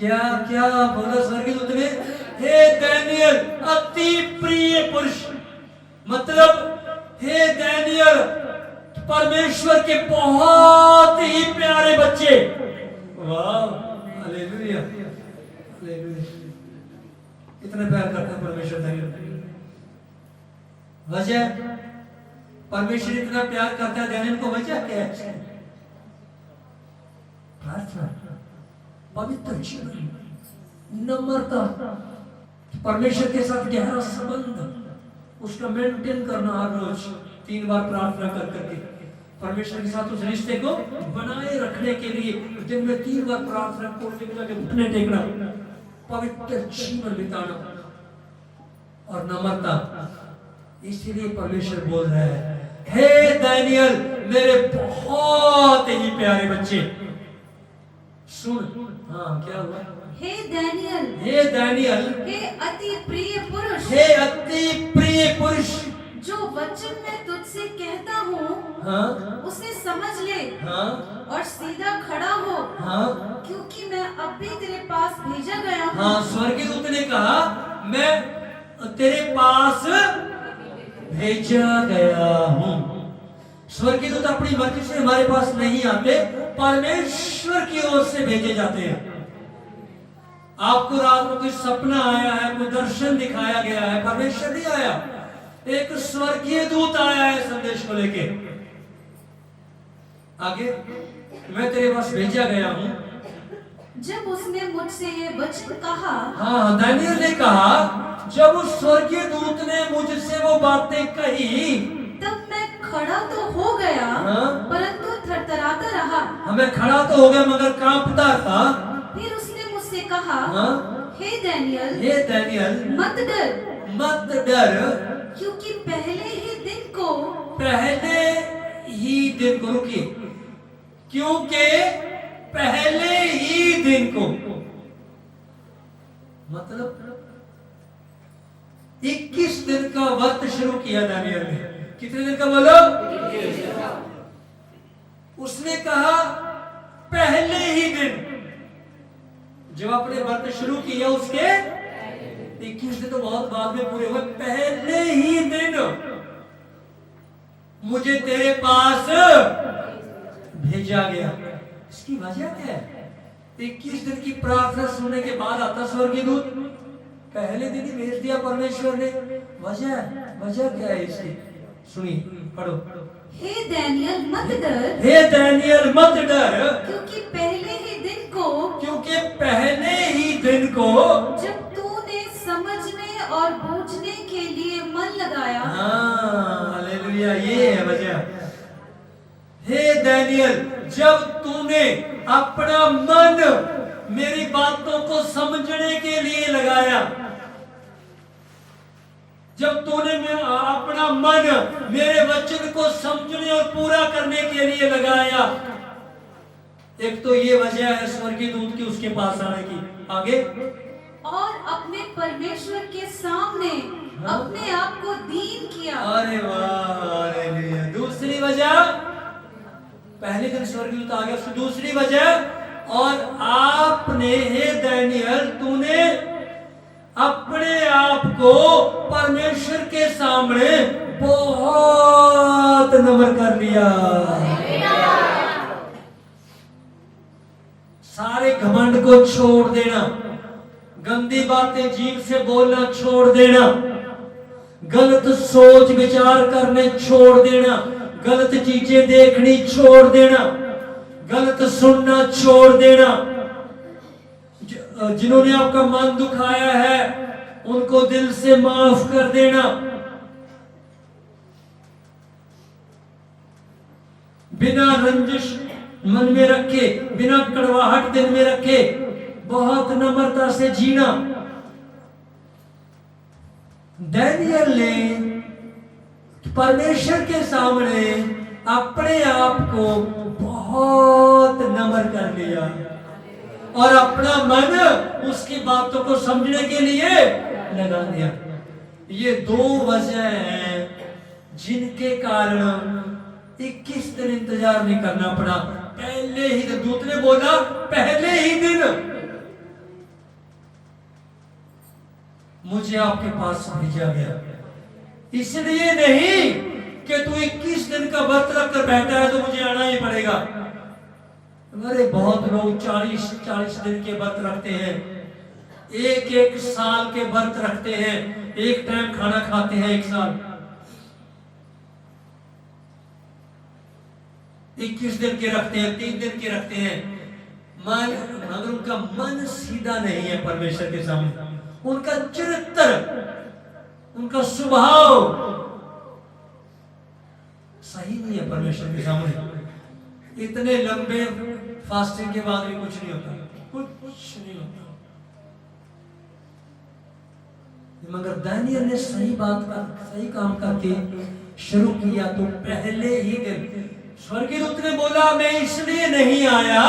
क्या क्या बोला स्वर्गीय दूत ने? हे दानियल अति प्रिय पुरुष। मतलब हे दानियल परमेश्वर के बहुत ही प्यारे बच्चे। वाह हालेलुया, हालेलुया। कितना प्यार करता है परमेश्वर दानियल। वजह, परमेश्वर इतना प्यार करता है दानियल को, वजह क्या है? प्रार्थना, पवित्र जीवन, नम्रता, परमेश्वर के साथ गहरा संबंध उसका मेंटेन करना। हर रोज 3 बार प्रार्थना कर करके परमेश्वर के साथ उस रिश्ते को बनाए रखने के लिए दिन में 3 बार प्रार्थना, घुटने टेकना, पवित्र जीवन बिताना और नम्रता। इसीलिए परमेश्वर बोल रहा है, हे दानियल मेरे बहुत ही प्यारे बच्चे सुन। हाँ क्या हुआ? हे दानियल, हे दानियल, हे अति प्रिय पुरुष, हे अति प्रिय पुरुष, जो वचन मैं तुझसे कहता हूँ उसे समझ ले और सीधा खड़ा हो, क्योंकि मैं अब भी तेरे पास भेजा गया हूँ। हाँ, स्वर्गीय दूत ने कहा मैं तेरे पास भेजा गया हूँ। स्वर्गीय दूत अपनी मर्जी से हमारे पास नहीं आते, परमेश्वर की ओर से भेजे जाते हैं। आपको रात में कोई सपना आया है, कोई दर्शन दिखाया गया है, परमेश्वर नहीं आया, एक स्वर्गीय दूत आया है संदेश को लेके। आगे, मैं तेरे पास भेजा गया हूँ। जब उसने मुझसे ये वचन कहा, हाँ दानियल ने कहा, जब उस स्वर्गीय दूत ने मुझसे वो बातें कही, तब मैं खड़ा तो हो गया, परंतु थरथराता रहा। हमें खड़ा तो हो गया मगर कांपता था। फिर उसने मुझसे कहा, हे दानियल, हे दानियल, मत डर, मत डर, क्योंकि पहले ही दिन को रुकिए, क्योंकि पहले ही दिन को, मतलब 21 दिन का व्रत शुरू किया दानियल ने। कितने दिन का बोलो? उसने कहा पहले ही दिन, जब आपने व्रत शुरू किया उसके 21 दिन तो बहुत बाद में पूरे हुए, पहले ही दिन मुझे तेरे पास भेजा गया। इसकी वजह क्या है? 21 दिन की प्रार्थना सुनने के बाद आता स्वर्गीय दूत, पहले दिन ही भेज दिया परमेश्वर ने। वजह क्या है इसकी? सुनिए, पढ़ो। हे दानियल मत डर, हे दानियल मत डर, क्योंकि पहले ही दिन को जब तूने समझने और बूझने के लिए मन लगाया। हाँ हालेलुया, ये है वजह। हे दानियल, जब तूने अपना मन मेरी बातों को समझने के लिए लगाया, जब तूने अपना मन मेरे वचन को समझने और पूरा करने के लिए लगाया, एक तो ये वजह है स्वर्गीय दूत की उसके पास आने की। आगे, और अपने परमेश्वर के सामने अपने आप को दीन किया। अरे वाह, हालेलुया। दूसरी वजह, पहले दिन स्वर्गीय दूत आ गया, उसकी दूसरी वजह, और आपने हे दानियल तूने अपने आप को परमेश्वर के सामने बहुत नम्र कर लिया। सारे घमंड को छोड़ देना, गंदी बातें जीभ से बोलना छोड़ देना, गलत सोच विचार करने छोड़ देना, गलत चीजें देखनी छोड़ देना, गलत सुनना छोड़ देना। जिन्होंने आपका मन दुखाया है उनको दिल से माफ कर देना, बिना रंजिश मन में रखे, बिना कड़वाहट दिल में रखे, बहुत नम्रता से जीना। दानियल ने परमेश्वर के सामने अपने आप को बहुत नम्र कर लिया और अपना मन उसकी बातों को समझने के लिए लगा दिया। ये दो वजह हैं जिनके कारण 21 दिन इंतजार नहीं करना पड़ा। पहले ही दिन दूत ने बोला, पहले ही दिन मुझे आपके पास भेजा गया। इसलिए नहीं कि तू 21 दिन का व्रत रख कर बैठा है तो मुझे आना ही पड़ेगा। अरे बहुत लोग 40 दिन के व्रत रखते हैं, एक साल के व्रत रखते हैं, एक टाइम खाना खाते हैं, एक साल 21 दिन के रखते हैं, 3 दिन के रखते हैं, मगर उनका मन सीधा नहीं है परमेश्वर के सामने। उनका चरित्र, उनका स्वभाव सही नहीं है परमेश्वर के सामने। इतने लंबे फास्टिंग के बाद भी कुछ नहीं होता, कुछ नहीं होता। मगर दानियल ने सही काम करके शुरू किया तो पहले ही दिन स्वर्गीय दूत ने बोला, मैं इसलिए नहीं आया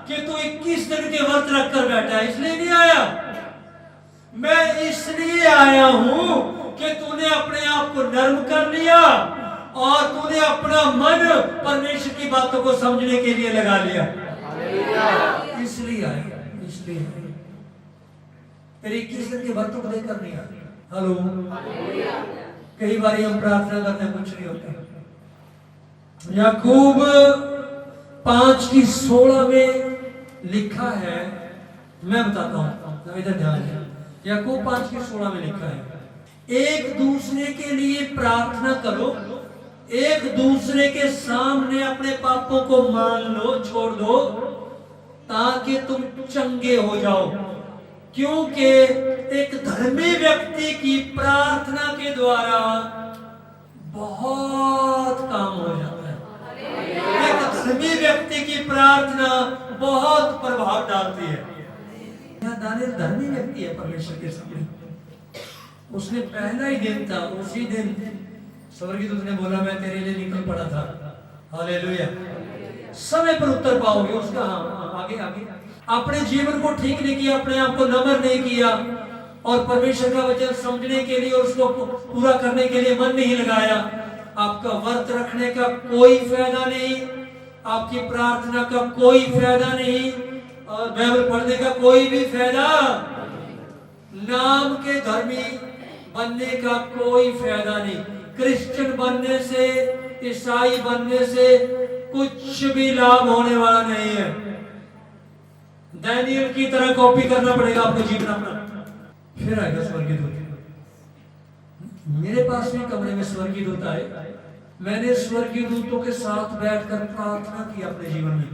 कि तू 21 दिन के व्रत रखकर बैठा है, इसलिए नहीं आया। मैं इसलिए आया हूं कि तूने अपने आप को नर्म कर लिया और तूने अपना मन परमेश्वर की बातों को समझने के लिए लगा लिया। इसलिए आया, इसलिए फिर 21 दिन के व्रतों को लेकर नहीं आया। हेलो, कई बार हम प्रार्थना करते हैं, कुछ नहीं होता। याकूब 5:16 में लिखा है, मैं बताता हूं, इधर ध्यान दें। याकूब 5:16 में लिखा है, एक दूसरे के लिए प्रार्थना करो, एक दूसरे के सामने अपने पापों को मान लो, छोड़ दो, ताकि तुम चंगे हो जाओ। क्योंकि एक धर्मी व्यक्ति की प्रार्थना के द्वारा बहुत काम हो जाता है। एक धर्मी व्यक्ति की प्रार्थना बहुत प्रभाव डालती है। दानियल धर्मी व्यक्ति है परमेश्वर के सामने। उसने पहला ही दिन था, उसी दिन स्वर्गीय दूत ने बोला, मैं तेरे लिए निकल पड़ा था। हालेलुया। समय पर उत्तर पाओगे उसका। आगे अपने जीवन को ठीक नहीं किया, अपने आप को नम्र नहीं किया और परमेश्वर का वचन समझने के लिए और उसको पूरा करने के लिए मन नहीं लगाया, आपका व्रत रखने का कोई फायदा नहीं, आपकी प्रार्थना का कोई फायदा नहीं और बाइबल पढ़ने का कोई भी फायदा, नाम के धर्मी बनने का कोई फायदा नहीं। क्रिश्चियन बनने से, ईसाई बनने से कुछ भी लाभ होने वाला नहीं है। दानियल की तरह कॉपी करना पड़ेगा आपको जीवन अपना। फिर आएगा स्वर्गीय दूत। मेरे पास भी कमरे में स्वर्गीय दूत आए, मैंने स्वर्गीय दूतों के साथ बैठकर प्रार्थना की अपने जीवन में।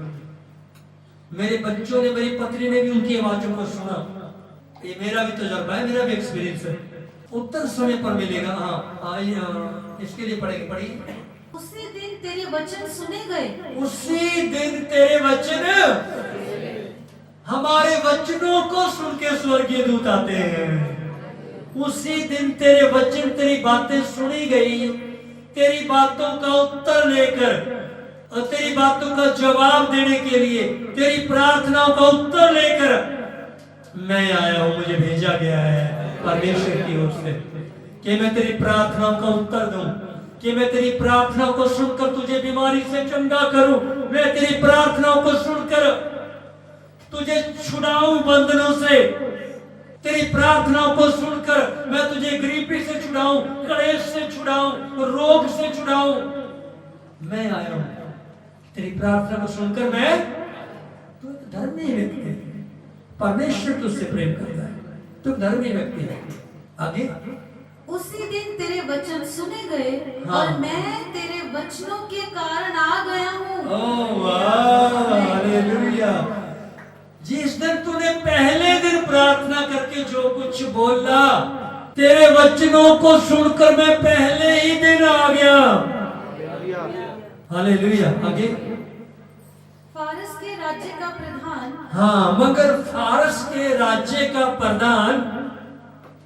मेरे बच्चों ने, मेरी पत्नी ने भी उनकी आवाजों को सुना। ये मेरा भी तजुर्बा है, मेरा भी एक्सपीरियंस है। उत्तर समय पर मिलेगा। इसके लिए पढ़िए। उसी दिन तेरे वचन सुने गए, उसी दिन तेरे वचन, हमारे वचनों को सुन के स्वर्गीय दूत आते हैं। उसी दिन तेरे वचन, तेरी बातें सुनी गई, तेरी बातों का उत्तर लेकर और तेरी बातों का जवाब देने के लिए, तेरी प्रार्थनाओं का उत्तर लेकर मैं आया हूं। मुझे भेजा गया है परमेश्वर की ओर से कि मैं तेरी प्रार्थनाओं का उत्तर दूं, कि मैं तेरी प्रार्थनाओं को सुनकर तुझे बीमारी से चंगा करूं, मैं तेरी प्रार्थनाओं को सुनकर तुझे छुड़ाऊं बंधनों से, तेरी प्रार्थनाओं को सुनकर मैं तुझे गरीबी से छुड़ाऊं, क्लेश से छुड़ाऊं, रोग से छुड़ाऊं। मैं आया हूं तेरी प्रार्थना को सुनकर। मैं तू एक धर्मी व्यक्ति है, परमेश्वर तुझसे प्रेम करता है, तू धर्मी व्यक्ति है। आगे उसी दिन तेरे वचन सुने गए, हाँ। और मैं तेरे वचनों के कारण आ गया हूँ। ओह वाह, हालेलुया। जिस दिन तूने पहले दिन प्रार्थना करके जो कुछ बोला, तेरे वचनों को सुनकर मैं पहले ही दिन आ गया। हालेलुया। आगे फारस के राज्य का प्रधान, हाँ, मगर फारस के राज्य का प्रधान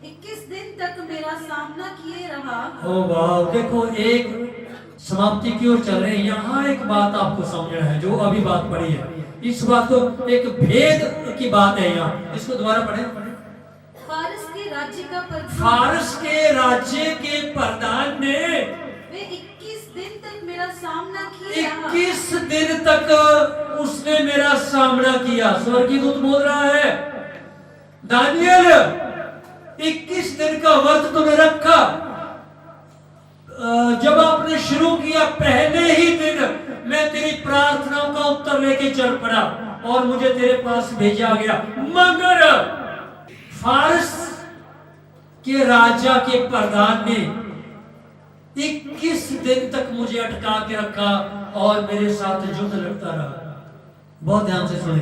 21 दिन तक मेरा सामना किए रहा। ओ वाह, देखो एक समाप्ति की ओर चल रहे हैं। यहाँ एक बात आपको समझना है जो अभी बात पढ़ी है, इस बात को एक भेद की बात है यहाँ। इसको दोबारा पढ़ें। फारस के राज्य का प्रधान, फारस के राज्य के प्रधान ने वे 21 दिन तक मेरा सामना किए रहा। 21 दिन तक उसने मेरा सामना किया। स्वर्गीय दूत बोल रहा है, दानियल 21 दिन का व्रत तूने रखा। जब आपने शुरू किया पहले ही दिन मैं तेरी प्रार्थनाओं का उत्तर लेके चल पड़ा और मुझे तेरे पास भेजा गया। मगर फारस के राजा के प्रधान ने 21 दिन तक मुझे अटका के रखा और मेरे साथ युद्ध लड़ता रहा। बहुत ध्यान से सुने।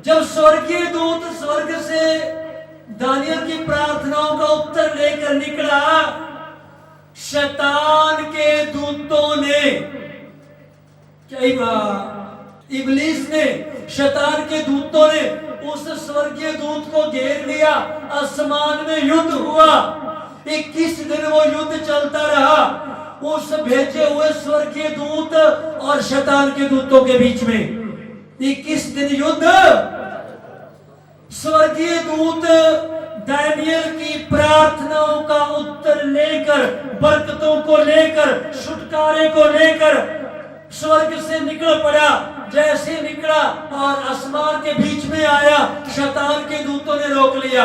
जब स्वर्गीय दूत स्वर्ग से दानियल की प्रार्थनाओं का उत्तर लेकर निकला, शैतान के दूतों ने, कई बार इब्लीस ने, शैतान के दूतों ने उस स्वर्गीय दूत को घेर लिया। आसमान में युद्ध हुआ। 21 दिन वो युद्ध चलता रहा उस भेजे हुए स्वर्गीय दूत और शैतान के दूतों के बीच में। 21 दिन युद्ध। स्वर्गीय दूत दानियल की प्रार्थनाओं का उत्तर लेकर, बरकतों को लेकर, छुटकारे को लेकर स्वर्ग से निकल पड़ा। जैसे निकला और आसमान के बीच में आया, शैतान के दूतों ने रोक लिया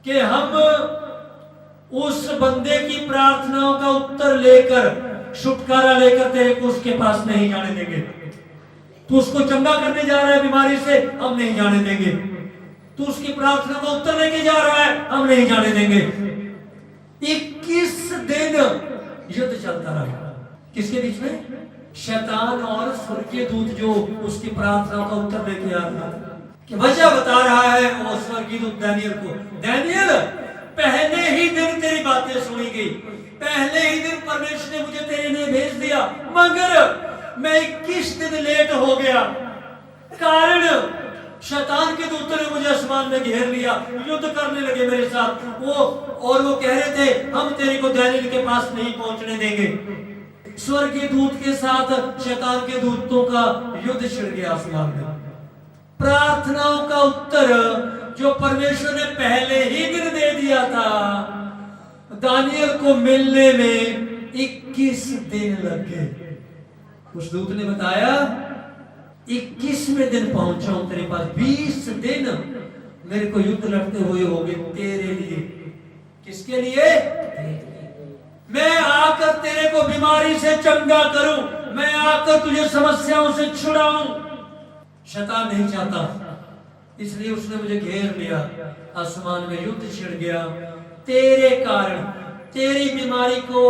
कि हम उस बंदे की प्रार्थनाओं का उत्तर लेकर, छुटकारा लेकर तेरे को उसके पास नहीं जाने देंगे। तू उसको चंगा करने जा रहा है बीमारी से, हम नहीं जाने देंगे। तू उसकी प्रार्थना का उत्तर लेके जा रहा है, हम नहीं जाने देंगे। 21 दिन युद्ध चलता रहा। किसके बीच में? शैतान और स्वर्गीय दूत जो उसकी प्रार्थना का उत्तर लेके आ रहा था। कि वजह बता रहा है वो स्वर्गीय दूत दानियल को, दानियल पहले ही दिन तेरी बातें सुनी गई, पहले ही दिन परमेश्वर ने मुझे तेरे लिए भेज दिया, मगर मैं 21 दिन लेट हो गया। कारण शैतान के दूतों ने मुझे आसमान में घेर लिया, युद्ध करने लगे मेरे साथ। वो कह रहे थे हम तेरे को दानियल के पास नहीं पहुंचने देंगे। स्वर्गीय दूत के साथ शैतान के दूतों का युद्ध छिड़ गया आसमान में। प्रार्थनाओं का उत्तर जो परमेश्वर ने पहले ही दिन दे दिया था, दानियल को मिलने में 21 दिन लग गए। उस दूत ने बताया 21वें दिन पहुंचा हूं तेरे पास। 20 दिन मेरे को युद्ध लड़ते हुए हो गए तेरे लिए। किसके लिए? मैं आकर तेरे को बीमारी से चंगा करूं, मैं आकर तुझे समस्याओं से छुड़ाऊं। शैतान नहीं चाहता, इसलिए उसने मुझे घेर लिया। आसमान में युद्ध छिड़ गया तेरे कारण, तेरी बीमारी को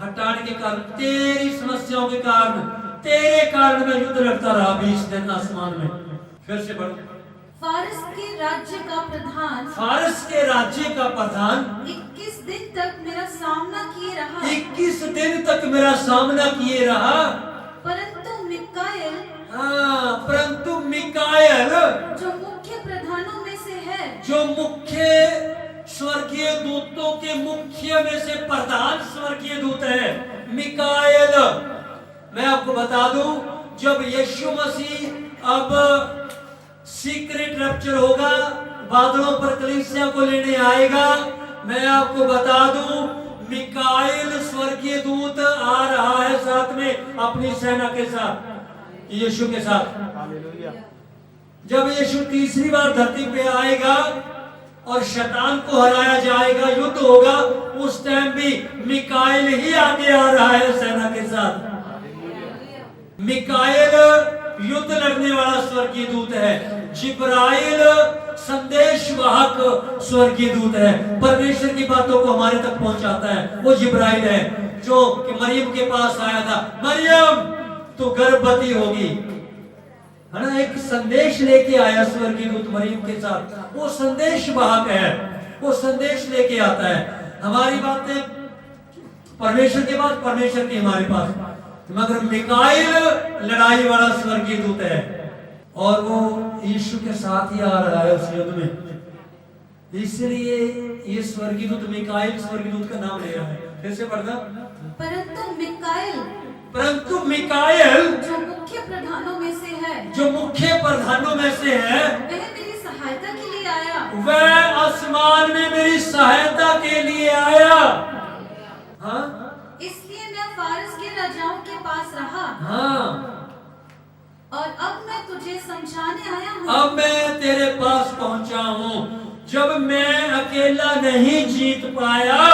हटाने के कारण, तेरी समस्याओं के कारण, तेरे कारण मैं युद्ध लड़ता रहा 20 दिन आसमान में। फिर से पढ़ो। फारस के राज्य का प्रधान, फारस के राज्य का प्रधान 21 दिन तक मेरा सामना किए रहा। 21 दिन तक मेरा सामना किए रहा। परंतु मिकाएल, परंतु मिकाएल जो मुख्य प्रधानों में से है, जो मुख्य स्वर्गीय दूतों के मुख्य में से प्रधान स्वर्गीय दूत है, मिकाएल। मैं आपको बता दूं, जब यीशु मसीह अब सीक्रेट रैप्चर होगा, बादलों पर कलीसिया को लेने आएगा, मैं आपको बता दूं, मिकाएल स्वर्गीय दूत आ रहा है साथ में अपनी सेना के साथ, यीशु के साथ। जब यीशु तीसरी बार धरती पे आएगा और शैतान को हराया जाएगा, युद्ध होगा, उस टाइम भी मिकाएल ही आगे आ रहा है सेना के साथ। मिकाएल युद्ध लड़ने वाला स्वर्गीय दूत है, जिब्राइल संदेश वाहक स्वर्गीय दूत है, परमेश्वर की बातों को हमारे तक पहुंचाता है। वो जिब्राइल है जो कि मरियम के पास आया था, मरियम तू गर्भवती होगी, है ना, एक संदेश लेके आया स्वर्गीय दूत मरियम के साथ। वो संदेश वाहक है, वो संदेश लेके आता है। हमारी बातें परमेश्वर के पास, परमेश्वर की हमारे पास, मगर मिकाएल लड़ाई वाला स्वर्गीय दूत है और वो यीशु के साथ ही आ रहा है उस युद्ध में। इसलिए ये स्वर्गीय दूत मिकाएल स्वर्गीय दूत का नाम ले रहा है। फिर से पढ़ना, परंतु मिकाएल जो मुख्य प्रधानों में से है, जो मुख्य प्रधानों में से है, वह मेरी सहायता के लिए आया, वह आसमान में मेरी सहायता के लिए आया। हाँ, इसलिए मैं फारस के राजाओं के पास रहा। हाँ, और अब मैं तुझे समझाने आया हूँ। अब मैं तेरे पास पहुंचा हूँ। जब मैं अकेला नहीं जीत पाया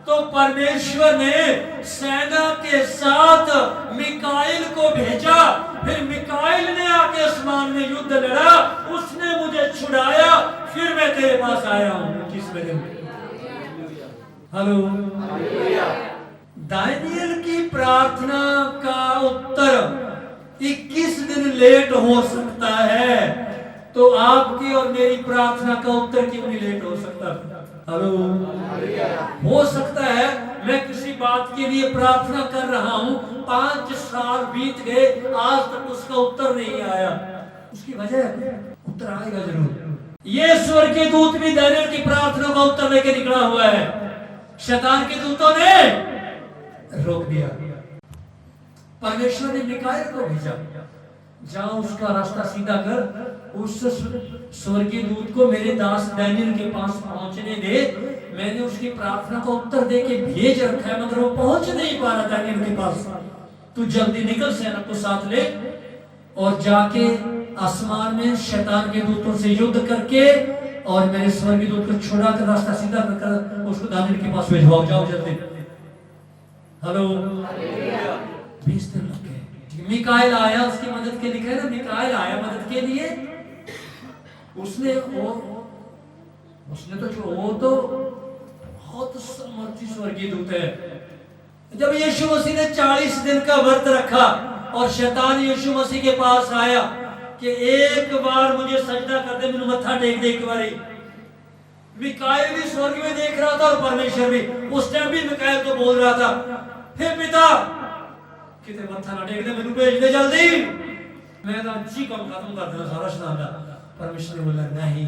तो परमेश्वर ने सेना के साथ मिकाएल को भेजा, फिर मिकाएल ने आके आसमान में युद्ध लड़ा, उसने मुझे छुड़ाया, फिर मैं तेरे पास आया हूँ। किस वजह? हेलो, दानियल की प्रार्थना का उत्तर 21 दिन लेट हो सकता है, तो आपकी और मेरी प्रार्थना का उत्तर क्यों नहीं लेट हो सकता? हेलो, हो सकता है मैं किसी बात के लिए प्रार्थना कर रहा हूं, 5 साल बीत गए, आज तक उसका उत्तर नहीं आया। उसकी वजह उत्तर आएगा जरूर। ये स्वर्गीय दूत भी दानियल की प्रार्थना का उत्तर लेके निकला हुआ है, शैतान के दूतों ने रोक दिया। परमेश्वर ने मिकाएल को भेजा, जाओ उसका रास्ता सीधा कर, उस स्वर्गीय दूत को मेरे दास दानियल के पास पहुंचने दे। मैंने उसकी प्रार्थना का उत्तर दे के भेज रखा है, मगर वो पहुंच नहीं पा रहा दानियल के पास। तू जल्दी निकल, सेना को साथ ले और जाके आसमान में शैतान के दूतों से युद्ध करके और मेरे स्वर्गीय दूत को छुड़ा कर रास्ता सीधा कर उसको दानियल के पास भेजवाओ, जाओ जल्दी। हेलो, 20 दिन लग गए। मिकाएल आया उसकी मदद के, लिखा है ना, मिकाएल आया मदद के लिए। उसने तो जो वो तो बहुत समर्थी स्वर्गीय दूत है। जब यीशु मसीह ने 40 दिन का व्रत रखा और शैतान यीशु मसीह के पास आया कि एक बार मुझे सजदा कर दे, मैंने मत्था टेक दे एक बारी। मिकाएल भी स्वर्ग में देख रहा था और परमेश्वर भी। उस टाइम भी मिकाएल को बोल रहा था, हे पिता किते मत्था ना टेक दे, मैंने भेज दे जल्दी, मैं तो अच्छी काम खत्म कर देना सारा शैतान का। परमेश्वर ने बोला नहीं,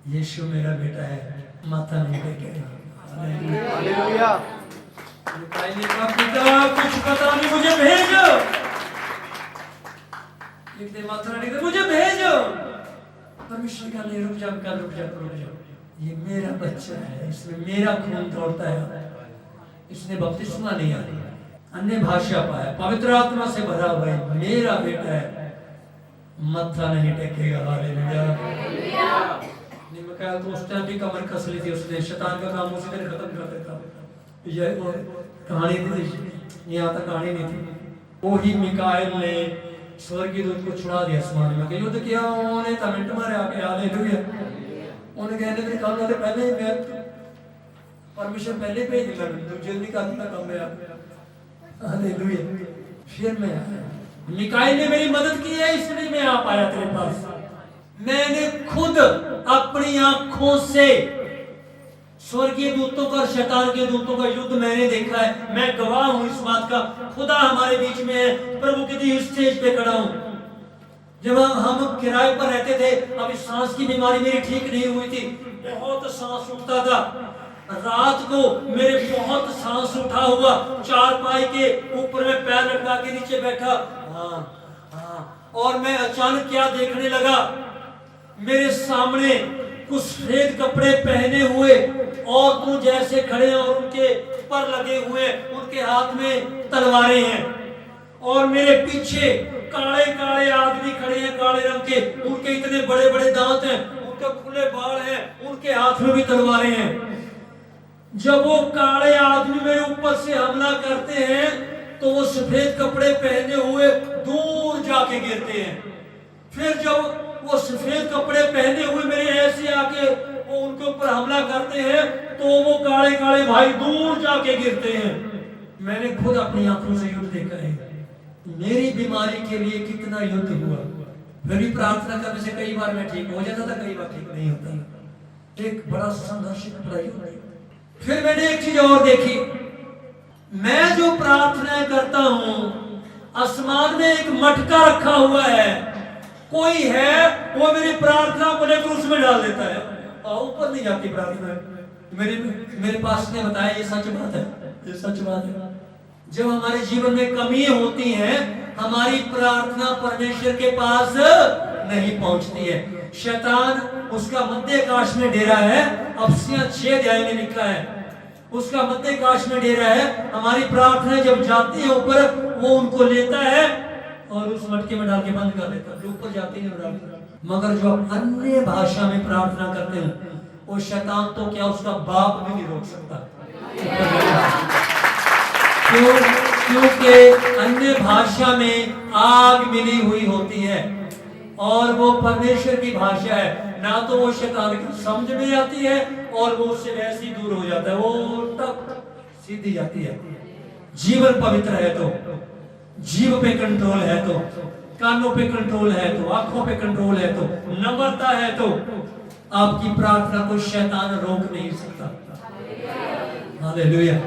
यीशु मेरा बेटा है, मत्था नहीं टेकेगा। हालेलुया। मिकाएल ने कहा, पिता कुछ पता नहीं, मुझे भेजो, किते मत्था ना टेक, मुझे भेजो। परमेश्वर का नहीं, रुक जा, रुक जा, ये मेरा बच्चा है, इसमें मेरा खून दौड़ता है, इसने बपतिस्मा लिया, अन्य भाषा पाया, पवित्र आत्मा से भरा हुआ है, मेरा बेटा है, मत्था नहीं टेकेगा। हालेलुया। मिकाएल तो उस टाइम भी कमर कस ली थी उसने, शैतान का काम उसी दिन खत्म कर देता। ये कहानी थी, यहाँ तक कहानी नहीं थी। वो ही मिकाएल ने स्वर्गीय दूत को छुड़ा दिया आसमान में, युद्ध किया उन्होंने, मिनट मारे आके। हालेलुया। उन्हें कहने के काम ना पहले ही मैं परमेश्वर पहले पे ही दिला, दूसरे दिन का इतना कम है। हालेलुया। फिर मैं आया, मिकाएल ने मेरी मदद की है, इसलिए मैं आ पाया तेरे पास। मैंने खुद अपनी आंखों से स्वर्गीय दूतों का और शैतान के दूतों का युद्ध मैंने देखा है, मैं गवाह हूं इस बात का। खुदा हमारे बीच में है, प्रभु की दी स्टेज पे खड़ा हूं। जब हम किराए पर रहते थे, अभी सांस की बीमारी मेरी ठीक नहीं हुई थी, बहुत सांस उठता था। रात को मेरे बहुत सांस उठा हुआ, चारपाई के ऊपर में पैर लटका के नीचे बैठा, और मैं अचानक क्या देखने लगा, मेरे सामने कुछ सफेद कपड़े पहने हुए औरतों जैसे खड़े हैं और उनके पर लगे हुए, उनके हाथ में तलवारें हैं, और मेरे पीछे काले काले आदमी खड़े हैं, काले रंग के, उनके इतने बड़े बड़े दांत हैं, उनके खुले बाल हैं, उनके हाथ में भी तलवारें हैं। जब वो काले आदमी मेरे ऊपर से हमला करते हैं तो वो सफेद कपड़े पहने हुए दूर जाके गिरते हैं। फिर जब वो सफेद कपड़े पहने हुए मेरे ऐसे आके वो उनके ऊपर हमला करते हैं तो वो काले काले भाई दूर जाके गिरते हैं। मैंने खुद अपनी आंखों से युद्ध देखा है। मेरी बीमारी के लिए कितना युद्ध हुआ। फिर भी प्रार्थना करने से कई बार मैं ठीक हो जाता था, कई बार ठीक नहीं होता। एक बड़ा संघर्ष का युद्ध। फिर मैंने एक चीज और देखी, मैं जो प्रार्थनाएं करता हूं, आसमान में एक मटका रखा हुआ है, कोई है वो मेरी प्रार्थना को लेकर उसमें डाल देता है और ऊपर नहीं जाती प्रार्थना। मेरे पास ने बताया ये सच बात है, ये सच बात है। जब हमारे जीवन में कमी होती है, हमारी प्रार्थना परमेश्वर के पास नहीं पहुंचती है। शैतान, उसका मध्य आकाश में डेरा है, अफसियां 6 अध्याय में लिखा है, उसका मध्य आकाश में डेरा है। हमारी प्रार्थना जब जाती है ऊपर, वो उनको लेता है और उस मटके में डाल के बंद कर देता है, ऊपर जाती है। मगर जो आप अन्य भाषा में प्रार्थना करते हैं, वो शैतान तो क्या उसका बाप भी नहीं रोक सकता। क्योंकि अन्य भाषा में आग मिली हुई होती है और वो परमेश्वर की भाषा है। ना तो वो शैतान की समझ में आती है और वो उससे वैसे ही दूर हो जाता है, वो तक सीधी जाती है। जीवन पवित्र है तो, जीव पे कंट्रोल है तो, कानों पे कंट्रोल है तो, आंखों पे कंट्रोल है तो, नम्रता है तो, आपकी प्रार्थना को शैतान रोक नहीं सकता। हालेलुया।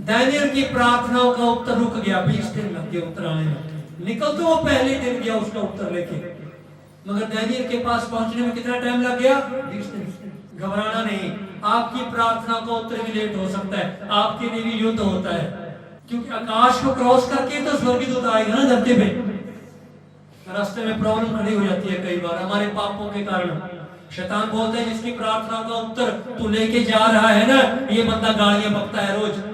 दानियल की प्रार्थनाओं का उत्तर रुक गया, 20 दिन लग गए उत्तर आने में। निकल तो वो पहले दिन गया उसका उत्तर लेके, मगर दानियल के पास पहुंचने में कितना टाइम लग गया? 20 दिन। घबराना नहीं, आपकी प्रार्थना का उत्तर भी लेट हो सकता है, आपके लिए भी युद्ध होता है, क्योंकि आकाश को क्रॉस करके तो स्वर्गदूत आएगा ना धरती पे। रास्ते में प्रॉब्लम खड़ी हो जाती है कई बार हमारे पापों के कारण। शैतान बोलता है जिसकी प्रार्थना का उत्तर तू लेके जा रहा है ना, ये बंदा गालियां बकता है रोज,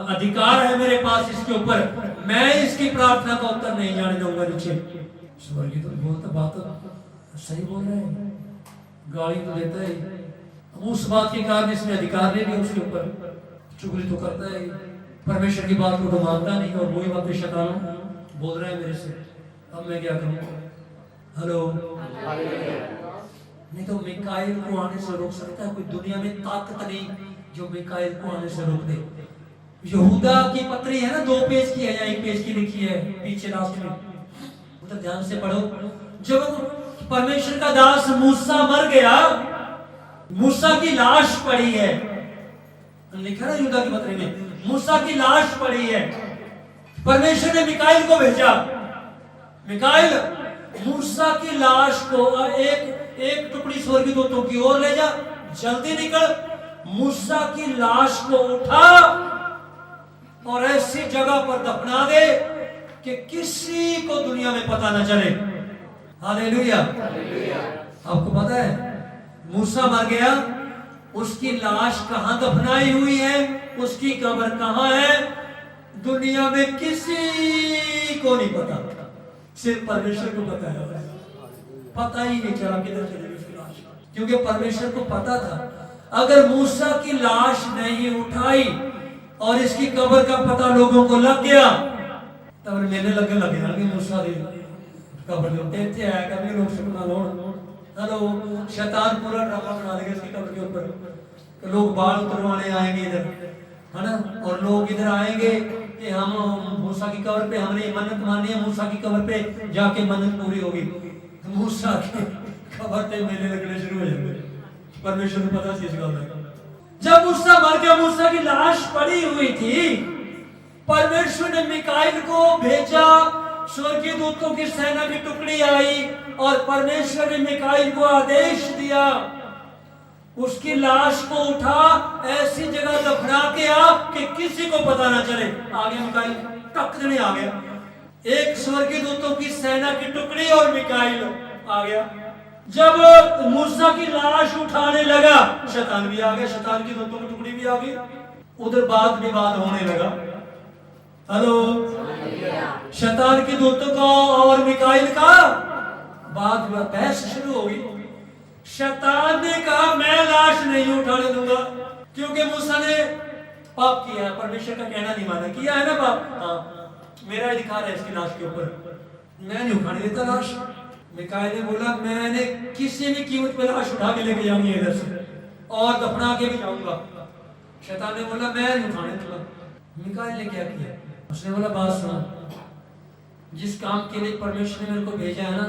अधिकार है मेरे पास इसके ऊपर, मैं इसकी प्रार्थना का उत्तर नहीं जाने दूंगा नीचे। स्वर्गदूत बोलता बात सही बोल रहा है, गाली तो देता है, उस बात के कारण इसमें अधिकार नहीं, उसके ऊपर चुगली तो करता है, परमेश्वर की बात को तो मानता नहीं, और वही बातें शैतान बोल रहा है मेरे से। अब मैं क्या करूं? हेलो, नहीं तो मिकाएल को आने से रोक सकता है कोई? दुनिया में ताकत नहीं जो मिकाएल को आने से रोक दे। यहूदा की पत्री है ना, 2 पेज की है या 1 पेज की लिखी है पीछे लास्ट में, तो ध्यान से पढ़ो। जब परमेश्वर का दास मूसा मर गया, मूसा की लाश पड़ी है, लिखा ना यहूदा की पत्री में, मूसा की लाश पड़ी है। परमेश्वर ने मिकाएल को भेजा, मिकाएल मूसा की लाश को एक टुकड़ी स्वर्गदूतों की ओर ले जा, जल्दी निकल, मूसा की लाश को उठा और ऐसी जगह पर दफना दे कि किसी को दुनिया में पता न चले। हालेलुया। आपको पता है मूसा मर गया, उसकी लाश कहां दफनाई हुई है, उसकी कब्र कहां है, दुनिया में किसी को नहीं पता, सिर्फ परमेश्वर को पता है। पता ही नहीं चला किधर चली गई उसकी लाश, क्योंकि परमेश्वर को पता था अगर मूसा की लाश नहीं उठाई और इसकी कब्र का पता लोगों को लग गया, तब मेले लगे ना कि मूसा दी कब्र में इतने आया कभी लोग सुनना लोड। हेलो, शैतान पूरा ड्रामा बना देगा इसकी कब्र के ऊपर, लोग बाल उतरवाने आएंगे इधर, है ना, और लोग इधर आएंगे कि हम मूसा की कब्र पे हमने मन्नत मानी है, मूसा की कब्र पे जाके मन्नत पूरी होगी। मूसा की कब्र पे मेले लगने शुरू हो जाएंगे, परमेश्वर को पता चीज का। जब मूसा मर गया, मूसा की लाश पड़ी हुई थी, परमेश्वर ने मिकाएल को भेजा स्वर्गीय दूतों की सेना की टुकड़ी आई और परमेश्वर ने मिकाईल को आदेश दिया, उसकी लाश को उठा, ऐसी जगह दफना के आ कि किसी को पता ना चले। आ गया मिकाईल, टक देने आ गया। एक स्वर्गीय दूतों की सेना की टुकड़ी और मिकाईल आ गया। जब मूसा की लाश उठाने लगा, शैतान भी आ गया, शैतान की दूतों की टुकड़ी भी आ गई। उधर बात विवाद होने लगा। हेलो, शैतान की दूतों का और मिकाईल का बात बहस शुरू हो गई। शैतान ने कहा मैं लाश नहीं उठाने दूंगा, क्योंकि मूसा ने पाप किया, परमेश्वर का कहना नहीं माना, किया है ना पाप। हाँ, मेरा अधिकार है इसकी लाश के ऊपर, मैं नहीं उठाने देता लाश। मिकाईल ने बोला मैंने किसी भी कीमत पे लाश उठा के लेके जाऊंगी इधर से और दफना के भी जाऊंगा। शैतान ने बोला मैं नहीं उठाने दूंगा। मिकाईल ने क्या किया, उसने बोला बात सुनो, जिस काम के लिए परमेश्वर ने मेरे को भेजा है ना,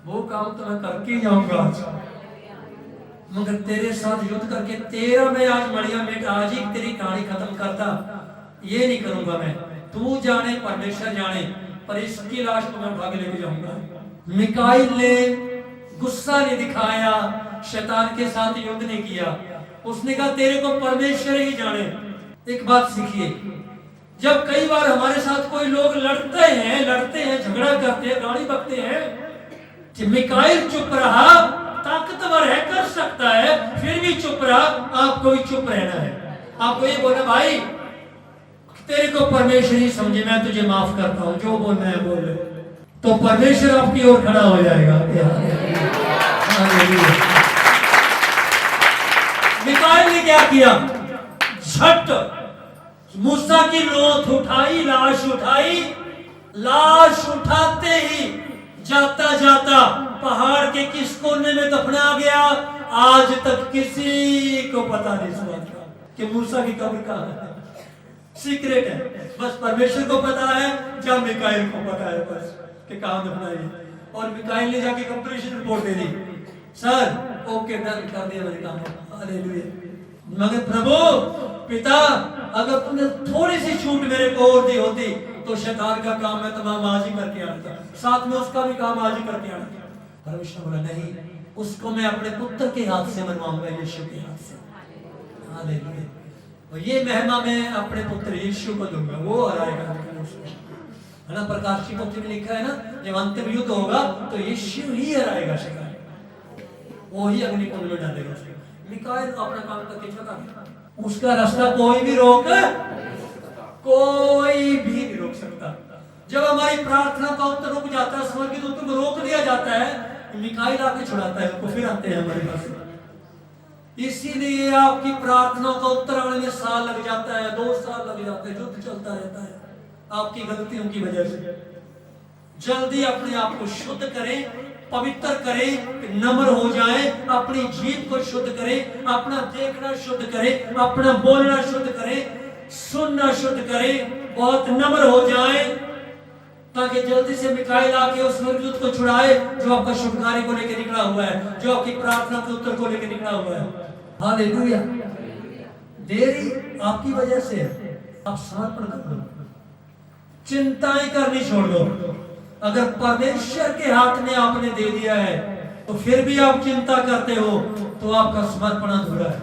वो काम तो मैं करके ही जाऊंगा आज, मगर तेरे साथ युद्ध करके तेरा मैं आज मरिया मिट आज ही तेरी कहानी खत्म करता, ये नहीं करूंगा मैं। तू जाने परमेश्वर जाने, पर इसकी लाश को मैं उठा के लेके जाऊंगा। मिकाईल ने गुस्सा नहीं दिखाया, शैतान के साथ युद्ध नहीं किया। उसने कहा तेरे को परमेश्वर ही जाने। एक बात सीखिए, जब कई बार हमारे साथ कोई लोग लड़ते हैं झगड़ा करते हैं, गाली बकते हैं, कि मिकाईल चुप रहा, ताकतवर है, कर सकता है, फिर भी चुप रहा। आपको भी चुप रहना है। आपको ये बोलना भाई तेरे को परमेश्वर ही समझे, मैं तुझे माफ करता हूं, जो बोलना है बोल ले, तो परमेश्वर आपकी ओर खड़ा हो जाएगा। मिकाईल ने क्या किया, झट मूसा की लोथ उठाई, लाश उठाई, लाश उठाते ही जाता जाता पहाड़ के किस कोने में दफना गया। आज तक किसी को पता नहीं चला कि मूसा की कब्र कहाँ है, सीक्रेट है, बस परमेश्वर को पता है, जब मिकाईल को पता है बस कि कहाँ दफना है। और मिकाईल ने जाके कंप्लीशन रिपोर्ट दे दी, सर ओके डन कर दिया मैंने काम, हालेलुया। मगर प्रभु पिता अगर तुमने थोड़ी सी छूट मेरे को और दी होती तो शैतान का काम मैं तमाम आज ही करके आता, साथ में उसका भी काम आज ही करके आता। परमेश्वर बोला नहीं, उसको मैं अपने पुत्र के हाथ से मनवाऊंगा, यीशु के हाथ से, हालेलुया। और ये महिमा मैं अपने पुत्र यीशु को दूंगा, वो हराएगा, है ना। प्रकाश की पुस्तक में लिखा है ना, जब अंतिम युद्ध होगा तो यीशु ही हराएगा शैतान, वो ही अग्निकुंड में डालेगा। मिकाईल अपना काम करके चला गया, उसका रास्ता कोई भी नहीं रोक सकता। जब हमारी प्रार्थना का उत्तर रुक जाता है, स्वर्गीय दूतों को रोक दिया जाता है, मिकाईल आके छुड़ाता है उनको, फिर आते हैं हमारे पास। इसीलिए आपकी प्रार्थना का उत्तर आने में साल लग जाता है, 2 साल लग जाते हैं, युद्ध चलता रहता है आपकी गलतियों की वजह से। जल्दी अपने आप को शुद्ध करें, पवित्र करें, नम्र हो जाए, अपनी जीभ को शुद्ध करें, अपना देखना शुद्ध करें, अपना बोलना शुद्ध करें, सुनना शुद्ध करें, बहुत नम्र हो जाए, ताकि जल्दी से मिकाईल आके उस स्वर्गदूत को छुड़ाए जो आपका छुटकारे को लेकर निकला हुआ है, जो आपकी प्रार्थना के उत्तर को लेकर निकला हुआ है। हालेलुया। देरी आपकी वजह से है, आप समर्पण कर दो, चिंताएं करनी छोड़ दो। अगर परमेश्वर के हाथ में आपने दे दिया है तो फिर भी आप चिंता करते हो तो आपका समर्पण अधूरा है।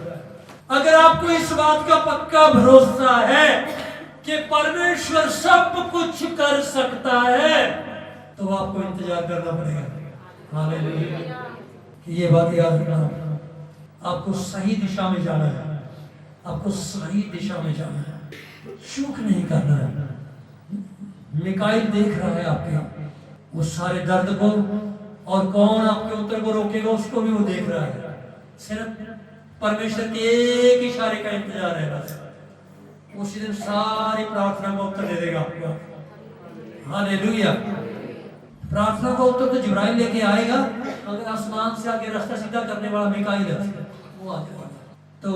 अगर आपको इस बात का पक्का भरोसा है कि परमेश्वर सब कुछ कर सकता है तो आपको इंतजार करना पड़ेगा। हालेलुया। ये बात याद रखना, आपको सही दिशा में जाना है, आपको सही दिशा में जाना है, चूक नहीं करना है। मिकाईल देख रहा है आपके वो सारे दर्द को, और कौन आपके उत्तर को रोकेगा उसको भी वो देख रहा है। सिर्फ परमेश्वर के एक इशारे का इंतजार है बस, उसी दिन सारी प्रार्थना का उत्तर दे देगा आपको। हालेलुया। प्रार्थना का उत्तर तो जिब्राइल लेके आएगा, अगर आसमान से आगे रास्ता सीधा करने वाला मिकाईल है वो आ जाएगा। तो